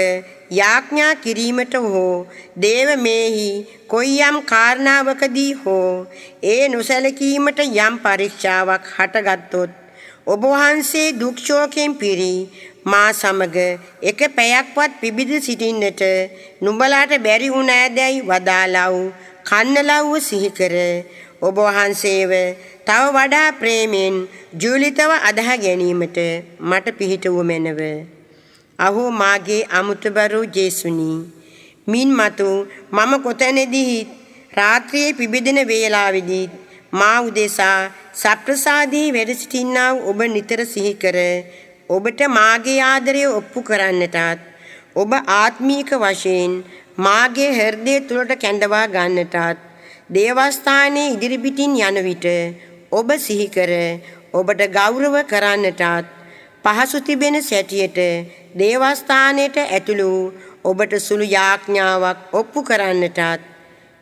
යාඥා කිරීමට හෝ දේව මේහි කොයියම් කාරණාවකදී හෝ ඒ නොසැලකීමට යම් පරීක්ෂාවක් හටගත්තොත් ඔබ වහන්සේ දුක් ශෝකයෙන් පිරි මා සමග එක පැයක්වත් පිබිද සිටින්නට නුඹලාට බැරි වුණ ඇදැයි වදාළා වූ කන්නලව්ව සිහි කර ඔබ වහන්සේව තව වඩා ප්‍රේමයෙන් ජූලිතව අදහා ගැනීමට මට පිහිටුව මැනව. අහෝ මාගේ අමුතුබරු ජේසුනි මින් මතු මම කොතැනදී රාත්‍රියේ පිබිදෙන වේලාවේදී මා උදෙසා සප්‍රසාදී වැඩ සිටින්නා වූ ඔබ නිතර සිහි කර ඔබට මාගේ ආදරය ඔප්පු කරන්නටත් ඔබ ආත්මීක වශයෙන් මාගේ හෘදය තුළට කැඳවා ගන්නටත් දේවස්ථානයේ ඉදිරිපිටින් යන විට ඔබ සිහි කර ඔබට ගෞරව කරන්නටත් පහසු තිබෙන සැටියට දේවස්ථානයට ඇතුළු ඔබට සුළු යාඥාවක් ඔප්පු කරන්නටත්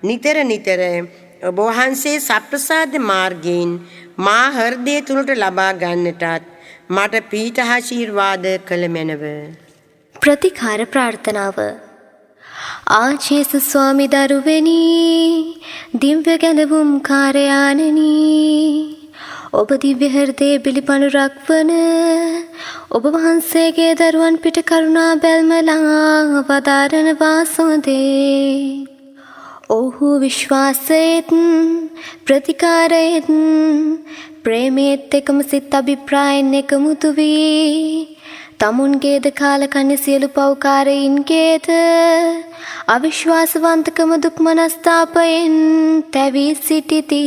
නිතර නිතර ඔබ වහන්සේ සප්‍රසාද මාර්ගයෙන් මා හෘදය තුළට ලබා ගන්නටත් මට පීඨ ආශිර්වාද කළ මැනව.
ප්‍රතිකාර ප්‍රාර්ථනාව. ආචේස ස්වාමි දරුවෙනි දිව්‍ය ගැලවුම් කාර්යානනි ඔබ දිව්‍ය හෘදයේ බිලිපණුරක් වන ඔබ වහන්සේගේ දරුවන් පිට කරුණා බැල්මලා වදාරන වාසෝදේ ඔහු විශ්වාසයෙන් ප්‍රතිකාරයෙන් ප්‍රේමයේත් එකම සිත් අභිප්‍රායෙන් එකමුතු වී තමුන්ගේද කාලකන්‍ය සියලු පව්කාරයින්ගේද අවිශ්වාසවන්තකම දුක් මනස්ථාපයෙන් තැවී සිටිති.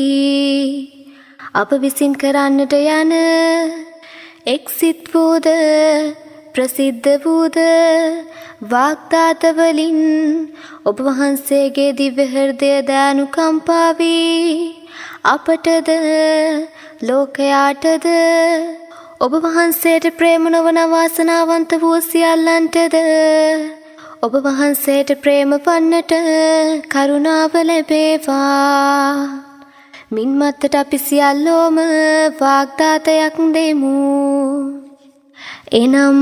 අප විසින් කරන්නට යන එක්සිත් වූද ප්‍රසිද්ධ වූද වාග්දාතවලින් ඔබ වහන්සේගේ දිව්‍ය හෘදය දානුකම්පාවී අපටද ලෝකයාටද ඔබ වහන්සේට ප්‍රේම නොවන වාසනාවන්ත වූ සියල්ලන්ටද ඔබ වහන්සේට ප්‍රේම වන්නට කරුණාව ලැබේවා. මින් මත්තට අපි සියල්ලෝම වාග්දාතයක් දෙමු. එනම්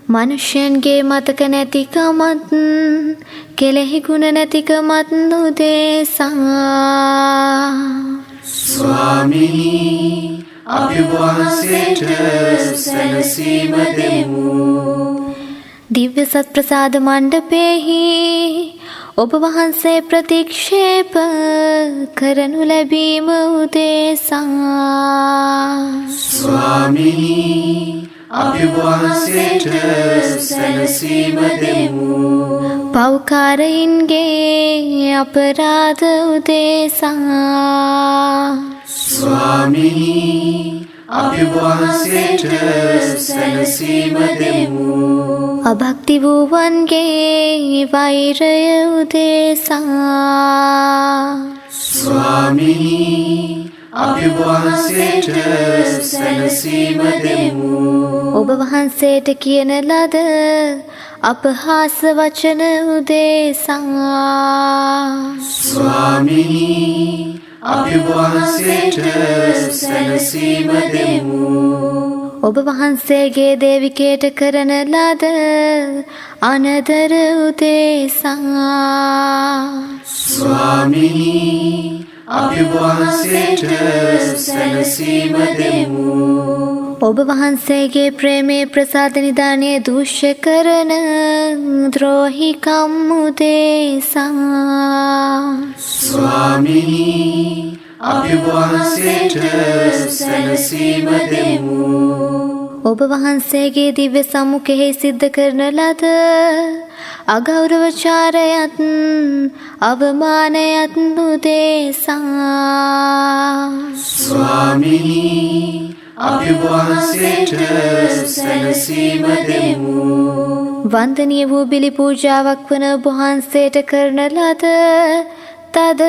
මනුෂ්‍යයන්ගේ මතක නැතිකමත් කෙලෙහි ගුණ නැතිකමත් උදෙසා
ස්වාමීනි අපි වහන්සේට සැනසීම දෙමු.
දිව්‍ය සත්ප්‍රසාද මණ්ඩපයෙහි ඔබ වහන්සේ ප්‍රතික්ෂේප කරනු ලැබීම උදෙසා
ස්වාමීනි අපි වහන්සේට සැනසීම දෙමු.
පව්කාරයින්ගේ අපරාධ උදෙසා
ස්වාමීනි අපි වහන්සේට සැනසීම දෙමු.
අභක්ති වූවන්ගේ වෛරය උදෙසා
ස්වාමීනි අපි වහන්සේට සැනසීම දෙමු.
ඔබ වහන්සේට කියන ලද අපහාස වචන උදෙසා
ස්වාමීනි අපි වහන්සේට සැනසීම දෙමු.
ඔබ වහන්සේගේ දේවිකයට කරන ලද අනදර උදෙසා
ස්වාමීනි අපි වහන්සේට සැනසීම දෙමු.
ඔබ වහන්සේගේ ප්‍රේමේ ප්‍රසාද නිධානය දූෂ්‍ය කරන ද්‍රෝහිකම් උදෙසා
ස්වාමීනි අපි වහන්සේට සැනසීම දෙමු.
ඔබ වහන්සේගේ දිව්‍ය සම්මුඛයෙහි සිද්ධ කරන ලද අගෞරවචාරයත් අවමානයත් උදෙසා
ස්වාමීනි අපි වහන්සේට සැනසීම දෙමු.
වන්දනීය වූ බිලි පූජාවක් වන ඔබ වහන්සේට කරන ලද තද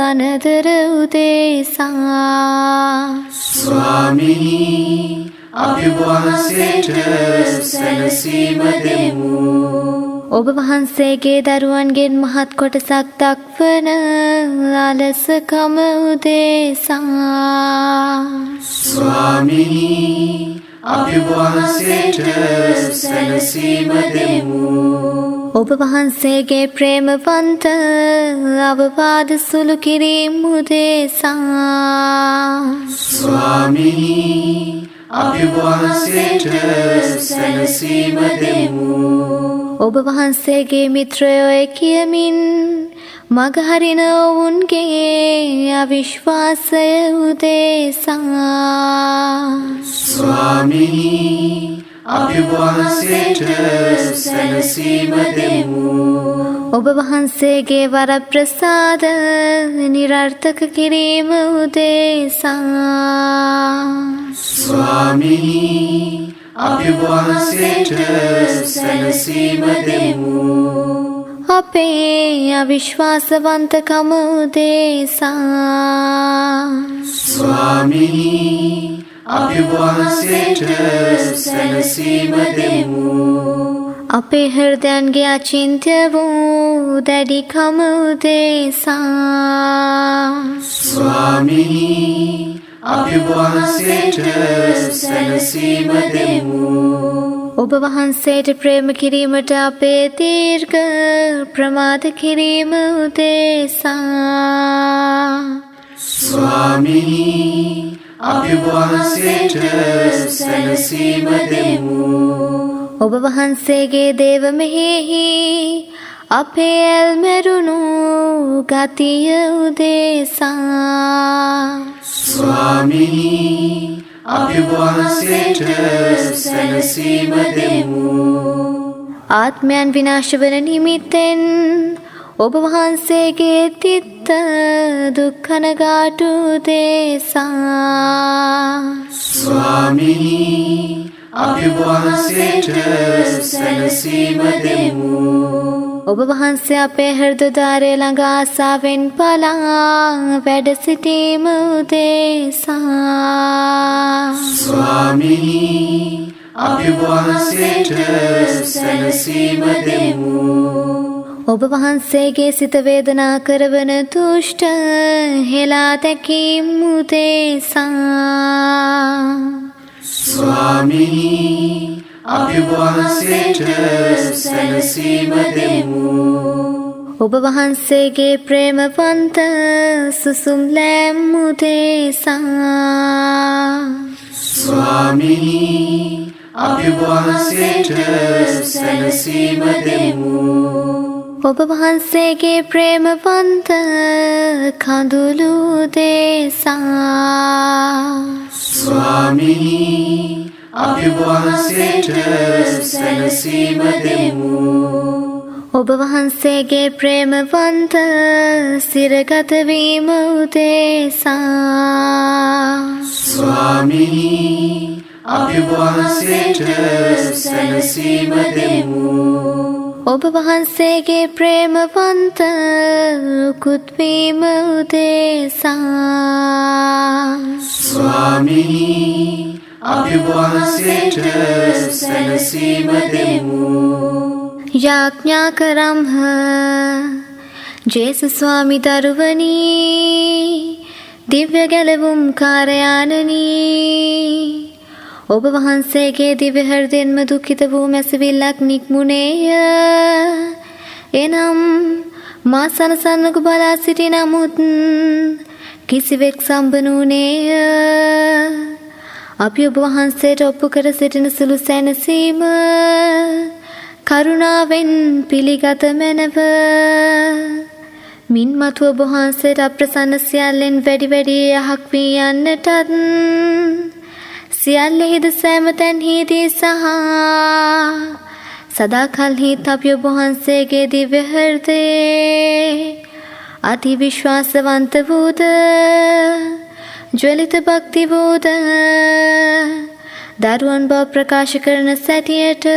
අනදර උදෙසා
ස්වාමීනි අපි වහන්සේට සැනසීම දෙමු.
ඔබ වහන්සේගේ දරුවන්ගෙන් මහත් කොටසක් දක්වන අලසකම උදෙසා
ස්වාමීනි අපි වහන්සේට සැනසීම දෙමු.
ඔබ වහන්සේගේ ප්‍රේමවන්ත අවවාද සුළු කිරීම උදෙසා
ස්වාමීනි අපි වහන්සේට සැනසීම දෙමු.
ඔබ වහන්සේගේ මිත්‍රයෝ කියමින් මගහරින ඔවුන්ගේ අවිශ්වාසය උදෙසා
ස්වාමීනි අපි වහන්සේට සැනසීම දෙමු.
ඔබ වහන්සේගේ වරප්‍රසාද නිරර්ථක කිරීම උදෙසා
ස්වාමීනි අපි වහන්සේට සැනසීම දෙමු.
අපේ අවිශ්වාසවන්තකම උදෙසා
ස්වාමීනි අපි වහන්සේට සැනසීම දෙමු.
අපේ හෘදයන්ගේ අචින්ත්‍ය වූ දැඩිකම උදෙසා
ස්වාමීනි අපි වහන්සේට සැනසීම දෙමු.
ඔබ වහන්සේට ප්‍රේම කිරීමට අපේ දීර්ඝ ප්‍රමාද කිරීම උදෙසා
ස්වාමීනි අපි වහන්සේට සැනසීම දෙමු.
ඔබ වහන්සේගේ දේව මෙහෙහි අපේ ඇල්මරුණු ගතිය උදෙසා
ස්වාමීනි අපි වහන්සේට සැනසීම දෙමු.
ආත්මයන් විනාශ වන නිමිත්තෙන් ඔබ වහන්සේගේ තිත්ත දුක් කනගාටු දේසා
ස්වාමීනි අපි වහන්සේට සැනසීම දෙමු.
ඔබ වහන්සේ අපේ හෘදදාරය ළඟ ආසාවෙන් පලා වැඩ සිටීම උදෙසා
ස්වාමීනි අපි වහන්සේට සැනසීම දෙමු.
ඔබ වහන්සේගේ සිත වේදනා කරවන දුෂ්ට හෙලා දැකීම් උදෙසා
ස්වාමීනි අපි වහන්සේට සැනසීම දෙමු.
ඔබ වහන්සේගේ ප්‍රේමවන්ත සුසුම් ලෑම් උදෙසා
ස්වාමීනි අපි වහන්සේට සැනසීම දෙමු.
ඔබ වහන්සේගේ ප්‍රේමවන්ත කඳුළු දේසා
ස්වාමීනි අපි වහන්සේට සැනසීම දෙමු.
ඔබ වහන්සේගේ ප්‍රේමවන්ත සිරගත වීම උදෙසා
ස්වාමීනි අපි වහන්සේට සැනසීම දෙමු.
ඔබ වහන්සේගේ ප්‍රේමවන්ත කුත්වීම උදෙසා
ස්වාමීනි අපි වහන්සේට සැනසීම දෙමු.
යාඥා කරම්හ ජේසුස් ස්වාමි දරුවනි දිව්‍ය ගැලවුම් කාර්යානනි ඔබ වහන්සේගේ දිව්‍ය හෘදයෙන්ම දුක්ඛිත වූ මැසවිල්ලක් නික්මුණේය. එනම් මා සනසන්නක බලා සිටි නමුත් කිසිවෙක් සම්බනුනේය. අපි ඔබ වහන්සේට ඔප්පු කර සිටින සුළු සැනසීම කරුණාවෙන් පිළිගත මැනව. මින් මතු ඔබ වහන්සේට අප්‍රසන්න සියල්ලෙන් වැඩි වැඩි යහක් වී යන්නටත් සියල්ලෙහිද සෑම තැන්හිදී සහ සදාකල්හි අපි ඔබ වහන්සේගේ දිව්‍ය හෘදයේ අති විශ්වාසවන්ත වූද ජ්වලිත භක්ති වූද දරුවන් බව ප්‍රකාශ කරන සැටියට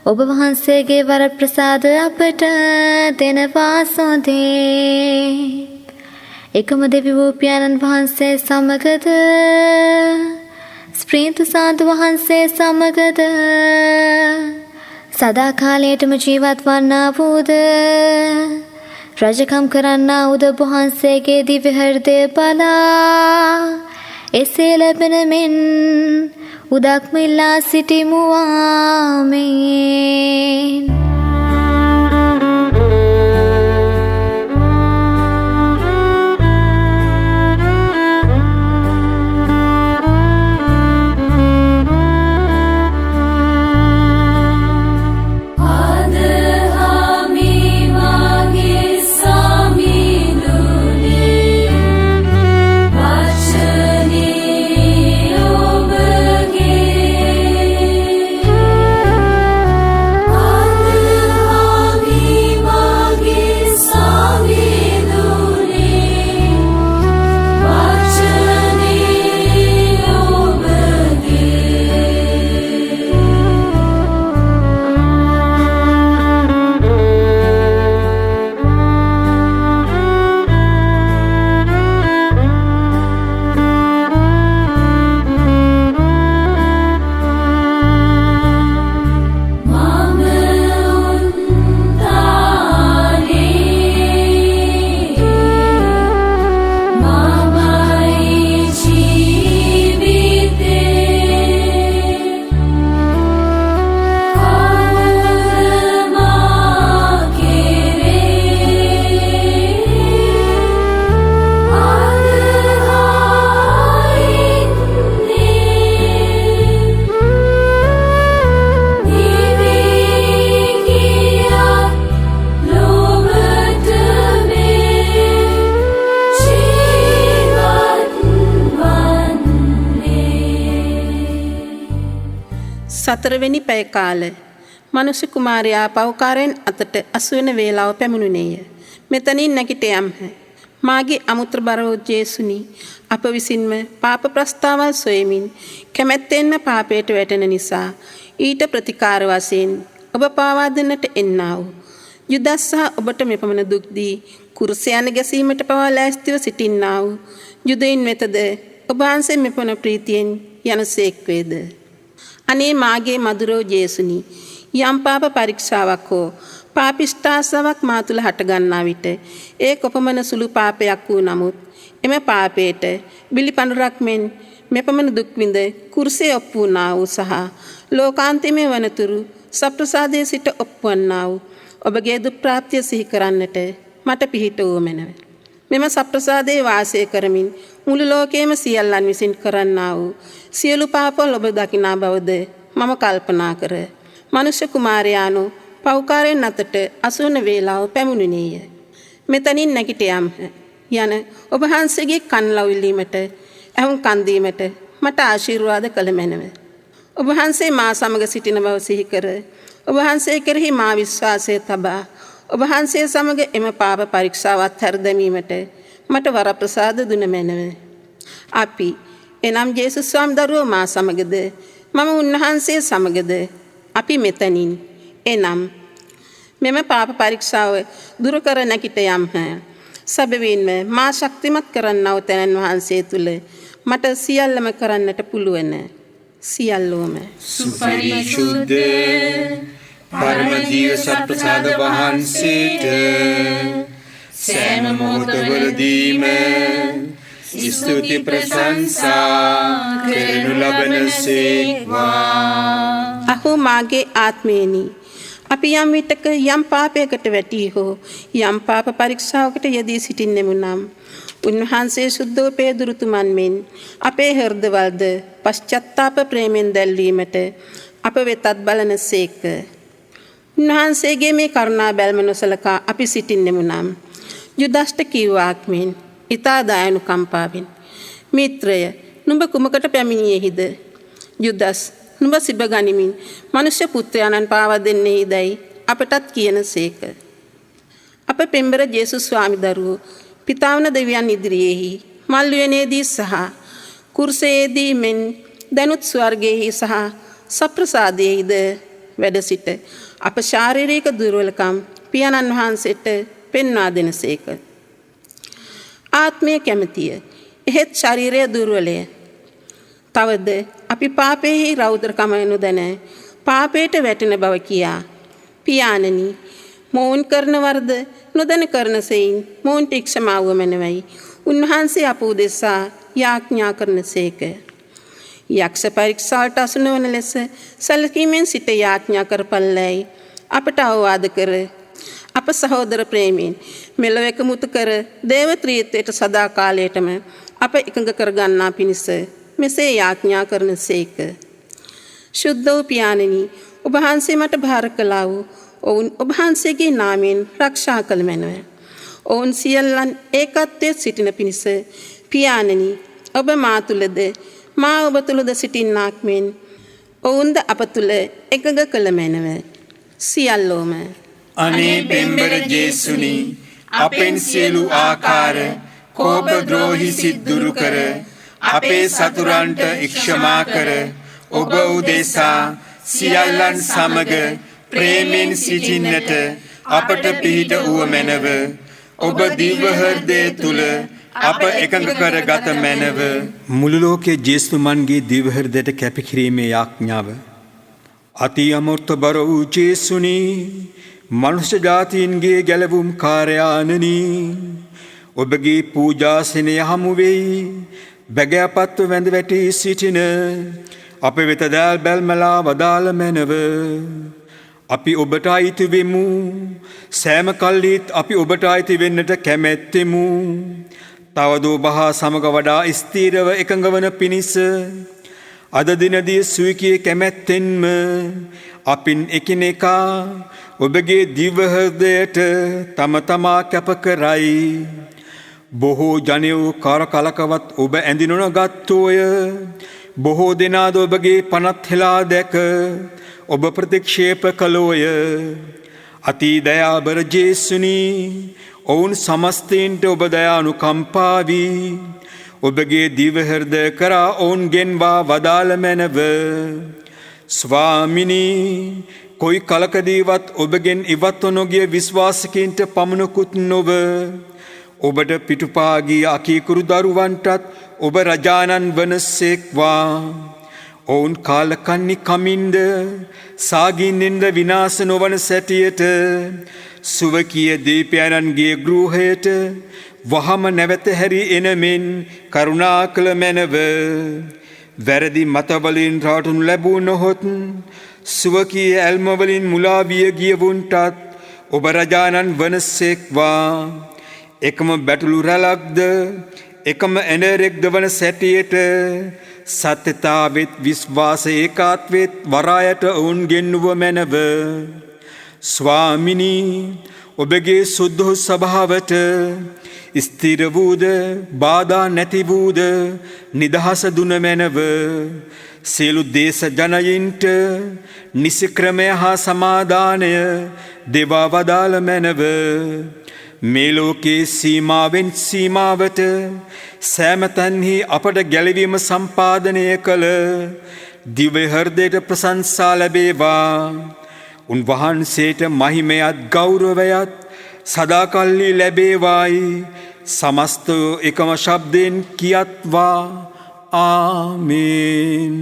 ඔබ වහන්සේගේ වරප්‍රසාද අපට දෙනවා සොඳේ. එකම දෙවි වූ පියාණන් වහන්සේ සමගද ස්ප්‍රීන්තු සාන්තු වහන්සේ සමගද සදාකාලයටම ජීවත් වන්නා වූද රජකම් කරන්නා වූද ඔබ වහන්සේගේ දිව්‍ය හෘදය බලා එසේ ලැබෙන මෙන් උදක්ම ඉල්ලා සිටිමු. ආමේන්.
Amen. 4වෙනි පැය කාලය මනුෂ්‍ය කුමාරයා පව්කාරයන් අතට අසුවන වේලාව පැමුණුනේය. මෙතනින් නැගිට යම්හ. මාගේ අමුත්‍ර බර වූ ජේසුනි, අප විසින්ම පාප ප්‍රස්තාවල් සොයමින් කැමැත්තෙන්ම පාපයට වැටෙන නිසා ඊට ප්‍රතිකාර වශයෙන් ඔබ පාවා දෙන්නට එන්නා වූ යුදස් සහ ඔබට මෙපමණ දුක් දී කුරුස යන ගැසීමට පවා ලෑස්තිව සිටින්නා වූ යුදයින් වෙතද ඔබ වහන්සේ මෙපමණ ප්‍රීතියෙන් යනසේක් වේද? අනේ මාගේ මధుරෝ ජේසුනි, යම් පාප පරීක්ෂාවක් හෝ පාපිෂ්ඨාසාවක් මා තුළ හටගන්නා විට ඒ කොපමණ සුළු පාපයක් වූ නමුත් එම පාපයට බිලිපඳුරක් මෙන් මෙපමණ දුක් විඳ කුරුසේ ඔප්පු වුණා වූ සහ ලෝකාන්තිමේ වනතුරු සප්‍රසාදයේ සිට ඔප්පවන්නා වූ ඔබගේ දුප්‍රාප්තිය සිහි කරන්නට මට පිහිට වූ මැනව. මෙම සප්‍රසාදයේ වාසය කරමින් මුළු ලෝකයේම සියල්ලන් විසින් කරන්නා වූ සියලු පාපවල ඔබ දකිනා බවද මම කල්පනා කර මනුෂ්‍ය කුමාරයාණෝ පව්කාරයන් අතට අසුවන වේලාව පැමුණුනේය. මෙතනින් නැගිට යම්හ යන ඔබ වහන්සේගේ කන් ලව්ලීමට ඇහුම් කන් දීමට මට ආශිර්වාද කළ මැනව. ඔබ වහන්සේ මා සමග සිටින බව සිහි කර ඔබ වහන්සේ කෙරෙහි මා විශ්වාසය තබා ඔබ වහන්සේ සමග එම පාප පරීක්ෂාවත් හැර දැමීමට මට වරප්‍රසාද දුන මැනව. අපි එනම් ජේසුස් ස්වාමිදරුවෝ මා සමගද මම උන්වහන්සේ සමගද අපි මෙතනින් එනම් මෙම පාප පරීක්ෂාව දුරු කර නැගිට යම්හ. සැබවින්ම මා ශක්තිමත් කරන්නව තැනන් වහන්සේ තුල මට සියල්ලම කරන්නට පුළුවන්. සියල්ලෝම
සුපරිශුද්ධ පරම දිව්‍ය සත්ප්‍රසාද වහන්සේට සෑම මොහොතවලදීම ස්තුති ප්‍රශංසා කරනු ලබනසේක්වා.
අහෝ මාගේ ආත්මේනි, අපි යම් විටක යම් පාපයකට වැටී හෝ යම් පාප පරීක්ෂාවකට යෙදී සිටින්නෙමු නම් උන්වහන්සේ සුද්ධෝ පේදුරුතුමන් මෙන් අපේ හෘදවලද පශ්චත්තාප ප්‍රේමෙන් දැල්වීමට අප වෙතත් බලනසේක. උන්වහන්සේගේ මේ කරුණා බැල්ම නොසලකා අපි සිටින්නෙමු නම් යුදස්ට කිව්වාක් මෙන් ඊතා දයානුකම්පාවෙන්, මිත්‍රය නුඹ කුමකට පැමිණියේහිද? යුදස් නුඹ සිබ ගනිමින් මනුෂ්‍ය පුත්‍රයන්න් පාවා දෙන්නේහිදයි අපටත් කියනසේක. අප පෙම්බර ජේසුස් ස්වාමිදරුවෝ පිතාවන දෙවියන් ඉදිරියේහි මල් උයනේදී සහ කුරුසයේදී මෙන් දනුත් ස්වර්ගයේහි සහ සප්‍රසාදයේද වැඩ සිට අප ශාරීරික දුර්වලකම් පියාණන් වහන්සේට පෙන්වා දෙනසේක. ආත්මය කැමැතිය, එහෙත් ශරීරය දුර්වලය. තවද අපි පාපයෙහි රෞද්‍රකම නොදැන පාපයට වැටෙන බව කියා පියාණනි, මොවුන් කරන වරද නොදැන කරන සෙයින් මොවුන්ට ක්ෂමාව මැනවයි උන්වහන්සේ අප උදෙසා යාඥා කරනසේක. යක්ෂ පරීක්ෂාවට අසු නොවන ලෙස සැලකීමෙන් සිට යාඥා කරපල්ලැයි අපට අවවාද කර අප සහෝදර ප්‍රේමයෙන් මෙලොව එකමුතු කර දේව ත්‍රිත්වයට සදා කාලයටම අප එකඟ කරගන්නා පිණිස මෙසේ යාඥා කරනසේක. ශුද්ධ වූ පියාණනි, ඔබ වහන්සේ මට භාර කළා වූ ඔවුන් ඔබ වහන්සේගේ නාමයෙන් රක්ෂා කළ මැනව. ඔවුන් සියල්ලන් ඒකත්වයේ සිටින පිණිස පියාණනි, ඔබ මා තුලද මා ඔබ තුලද සිටින්නාක් මෙන් ඔවුන්ද අප තුල එකඟ කළ මැනව. සියල්ලෝම
අනේ පෙම්බර ජේසුනි, අපෙන් සියලු ආකාර කෝප ද්‍රෝහි සිත් දුරු කර අපේ සතුරන්ට ක්ෂමා කර ඔබ උදෙසා සියල්ලන් සමග ප්‍රේමෙන් සිටින්නට අපට පිහිට වූ මැනව. ඔබ දිව්‍ය හෘදය තුල අප එකඟ කරගත මැනව.
මුළු ලෝකයේ ජේසුමන්ගේ දිව්‍ය හෘදයට කැපකිරීමේ යාඥාව අති අමෘත බර වූ ජේසුනි, මනුෂ්‍ය ජාතීන්ගේ ගැලවුම් කාර්යානනි, ඔබගේ පූජාසනය හමු වෙයි බැගෑපත්ව වැඳ වැටී සිටින අප වෙත දෑල් බැල්මලා වදාළ මැනව. අපි ඔබට අයිති වෙමු, සෑම කල්ලිත් අපි ඔබට අයිති වෙන්නට කැමැත්තෙමු. තවද ඔබ හා සමග වඩා ස්ථීරව එකඟ වන පිණිස අද දිනදී සුවිකිය කැමැත්තෙන්ම අපින් එකිනෙකා ඔබගේ දිව්‍ය හෘදයට තම තමා කැප කරයි. බොහෝ ජනයෝ කරකලකවත් ඔබ ඇඳි නොනගත්තෝය. බොහෝ දෙනාද ඔබගේ පනත් හෙලා දැක ඔබ ප්‍රතික්ෂේප කළෝය. අති දයාබර ජේසුනි, ඔවුන් සමස්තයින්ට ඔබ දයානුකම්පාවී ඔබගේ දිව්‍ය හෘදය කරා ඔවුන් ගෙන්වා වදාළ මැනව. ස්වාමිනී, කොයි කලකදීවත් ඔබගෙන් ඉවත්ව නොගිය විශ්වාසිකයින්ට පමණකුත් නොව ඔබට පිටුපාගී අකීකුරු දරුවන්ටත් ඔබ රජාණන් වනසේක්වා. ඔවුන් කාලකන්නි කමින්ද සාගින්නෙන්ද විනාශ නොවන සැටියට සුවකිය දීපයන්න්ගේ ගෘහයට වහම නැවත හැරි එනමෙන් කරුණා කළ මැනව. වැරදි මතවලින් රාටුන් ලැබූ නොහොත් සුවකිය ඇල්මවලින් මුලාවිය ගියවුන්ටත් ඔබ රජාණන් වනසේක්වා. එකම බැටළු රැලක්ද එකම ඇනරෙක්ද වන සැටියට සත්‍යතාවෙත් විශ්වාස ඒකාත්වෙත් වරායට ඔවුන් ගෙන්නුව මැනව. ස්වාමිනී, ඔබගේ සුද්ධ සභාවට ස්ථිර වූද බාධා නැති වූද නිදහස දුන මැනව. සියලු දේශ ජනයින්ට නිසික්‍රමය හා සමාදානය දෙවා වදාළ මැනව. මේ ලෝකේ සීමාවෙන් සීමාවට සෑමතන්හි අපට ගැලවීම සම්පාදනය කළ දිව්‍ය හෘදයට ප්‍රශංසා ලැබේවා. උන්වහන්සේට මහිමයත් ගෞරවයත් සදාකල්හි ලැබේවායි සමස්ත එකම ශබ්දයෙන් කියත්වා. ආමේන්.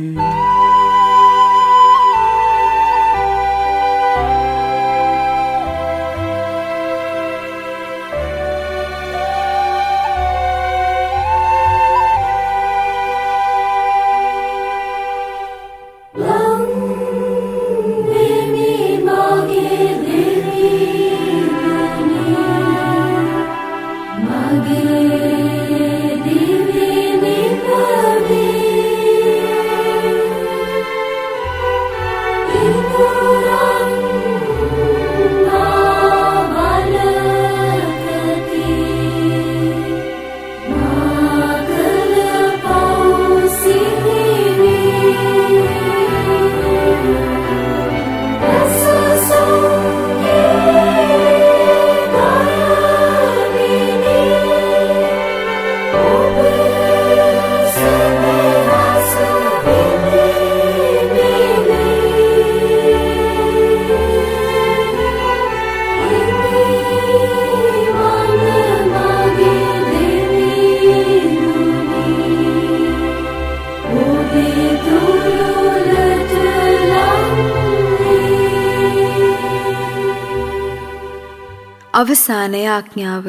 අවසාන ආඥාව.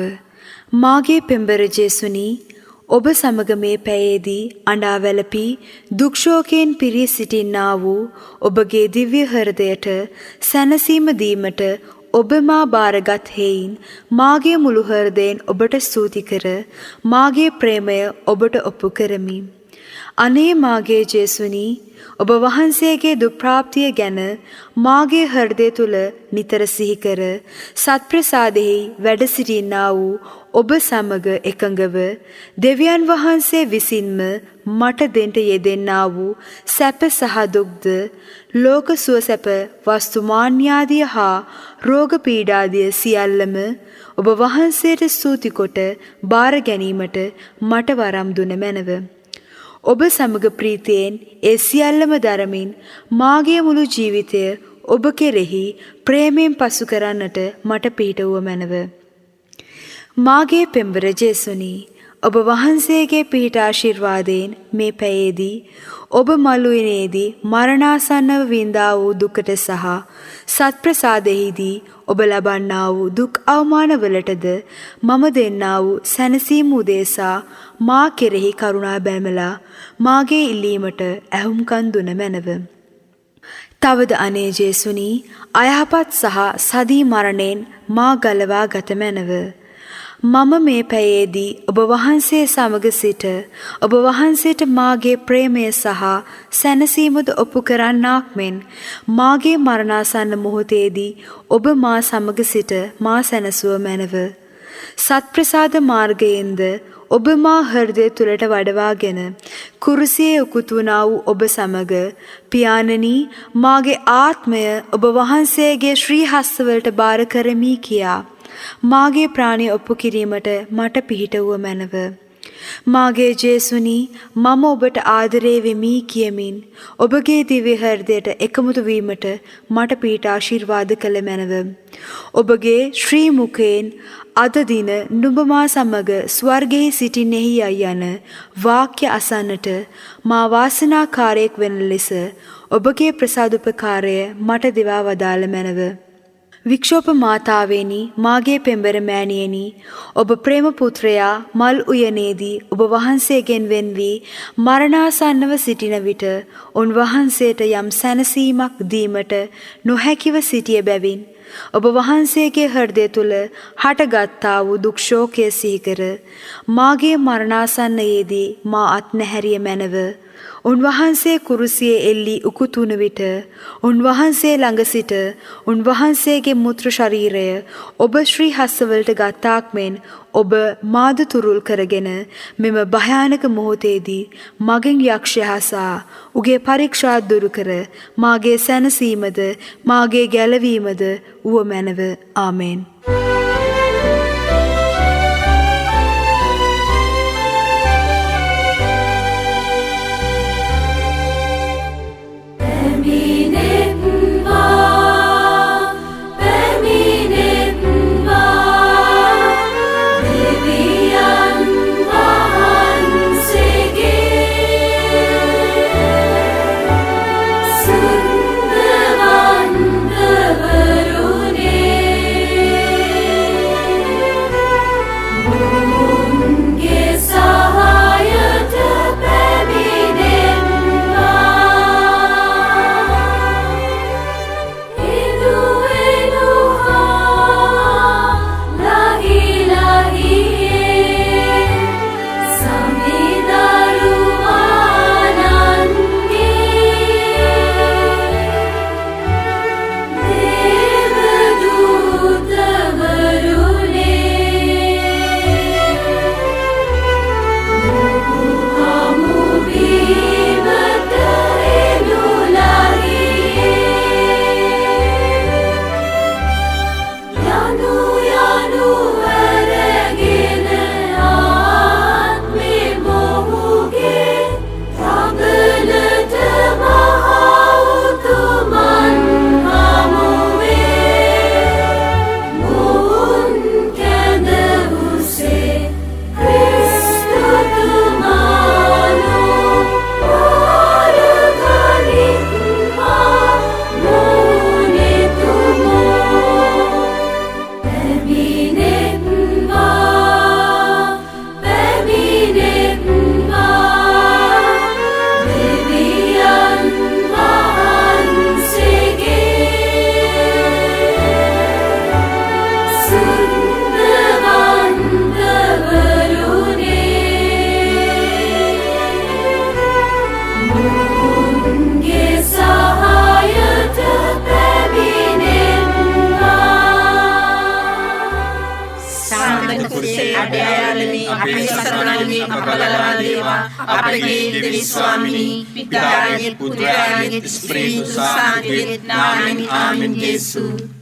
මාගේ පෙම්බර ජේසුනි, ඔබ සමග මේ පැයේදී අඬා වැළපී දුක් ශෝකයෙන් පිරී සිටින්නා වූ ඔබගේ දිව්‍ය හෘදයට සැනසීම දීමට ඔබ මා බාරගත් හේයින් මාගේ මුළු හෘදයෙන් ඔබට ස්තුති කර මාගේ ප්‍රේමය ඔබට ඔප්පු කරමි. අනේ මාගේ ජේසුනි, ඔබ වහන්සේගේ දුප්‍රාප්තිය ගැන මාගේ හෘදය තුල නිතර සිහි කර සත්ප්‍රසාදෙහි වැඩ සිටින්නා වූ ඔබ සමග එකඟව දෙවියන් වහන්සේ විසින්ම මට දෙන්න යෙදෙන්නා වූ සැප සහ දුක්ද ලෝක සුවසැප වස්තු මාන්‍යාදිය හා රෝග පීඩාදිය සියල්ලම ඔබ වහන්සේට ස්තුති කොට බාර ගැනීමට මට වරම් දුන මැනව. ඔබ සමග ප්‍රීතියෙන් ඒ සියල්ලම දරමින් මාගේ මුළු ජීවිතය ඔබ කෙරෙහි ප්‍රේමයෙන් පසු කරන්නට මට පිහිටුව මැනව. මාගේ පෙම්බර ජේසුනි, ඔබ වහන්සේගේ පිහිට ආශිර්වාදයෙන් මේ පැයේදී ඔබ මළුවේදී මරණාසන්නව වින්දා වූ දුකට සහ සත්ප්‍රසාදෙහිදී ඔබ ලබන්නා වූ දුක් අවමානවලටද මම දෙන්නා වූ සැනසීම උදෙසා මා කෙරෙහි කරුණා බැමලා මාගේ ඉල්ලීමට ඇහුම්කන් දුන මැනව. තවද අනේ ජේසුනි, අයහපත් සහ සදී මරණයෙන් මා ගලවා ගත මැනව. මම මේ පැයේදී ඔබ වහන්සේ සමග සිට ඔබ වහන්සේට මාගේ ප්‍රේමය සහ සැනසීමද ඔප්පු කරන්නාක් මෙන් මාගේ මරණාසන්න මොහොතේදී ඔබ මා සමග සිට මා සැනසුව මැනව. සත්ප්‍රසාද මාර්ගයෙන්ද ඔබ මා හෘදය තුළට වඩවාගෙන කුරුසියේ උකුතුනා වූ ඔබ සමග පියාණනි මාගේ ආත්මය ඔබ වහන්සේගේ ශ්‍රී හස්තවලට බාර කරමි කියා මාගේ ප්‍රාණය ඔප්පු කිරීමට මට පිහිට වූ මැනව. මාගේ ජේසුනි මම ඔබට ආදරේ වෙමි කියමින් ඔබගේ දිව්‍ය හෘදයට එකමුතු වීමට මට පිහිට ආශිර්වාද කළ මැනව. ඔබගේ ශ්‍රී මුඛයෙන් අද දින නුඹ මා සමග ස්වර්ගයේ සිටින්නේහි යන වාක්‍ය අසන්නට මා වාසනාකාරයෙක් වෙන ලෙස ඔබගේ ප්‍රසාදුපකාරය මට දෙවා වදාළ මැනව. වික්ෂෝප මාතාවෙනි මාගේ පෙම්බර මෑණියනි ඔබ ප්‍රේම පුත්‍රයා මල් උයනේදී ඔබ වහන්සේගෙන් වෙන් වී මරණාසන්නව සිටින විට උන්වහන්සේට යම් සැනසීමක් දීමට නොහැකිව සිටිය බැවින් ඔබ වහන්සේගේ හෘදය තුල හටගත්තා වූ දුක් ශෝකය සිහි කර මාගේ මරණාසන්නයේදී මා අත්නැහැරිය මැනව. උන්වහන්සේ කුරුසියේ එල්ලී උකුතුන විට උන්වහන්සේ ළඟ සිට උන්වහන්සේගේ මුත්‍ර ශරීරය ඔබ ශ්‍රී හස්තවලට ගත්තාක් මෙන් ඔබ මාද තුරුල් කරගෙන මෙම භයානක මොහොතේදී මගෙන් යක්ෂයා සා උගේ පරීක්ෂා දුරු කර මාගේ සැනසීමද මාගේ ගැලවීමද වූ මැනව. ආමෙන්.
Apelid Swamini, Pitarget, Pudraget, Espírito Santo, Namen, Amen, Jesus.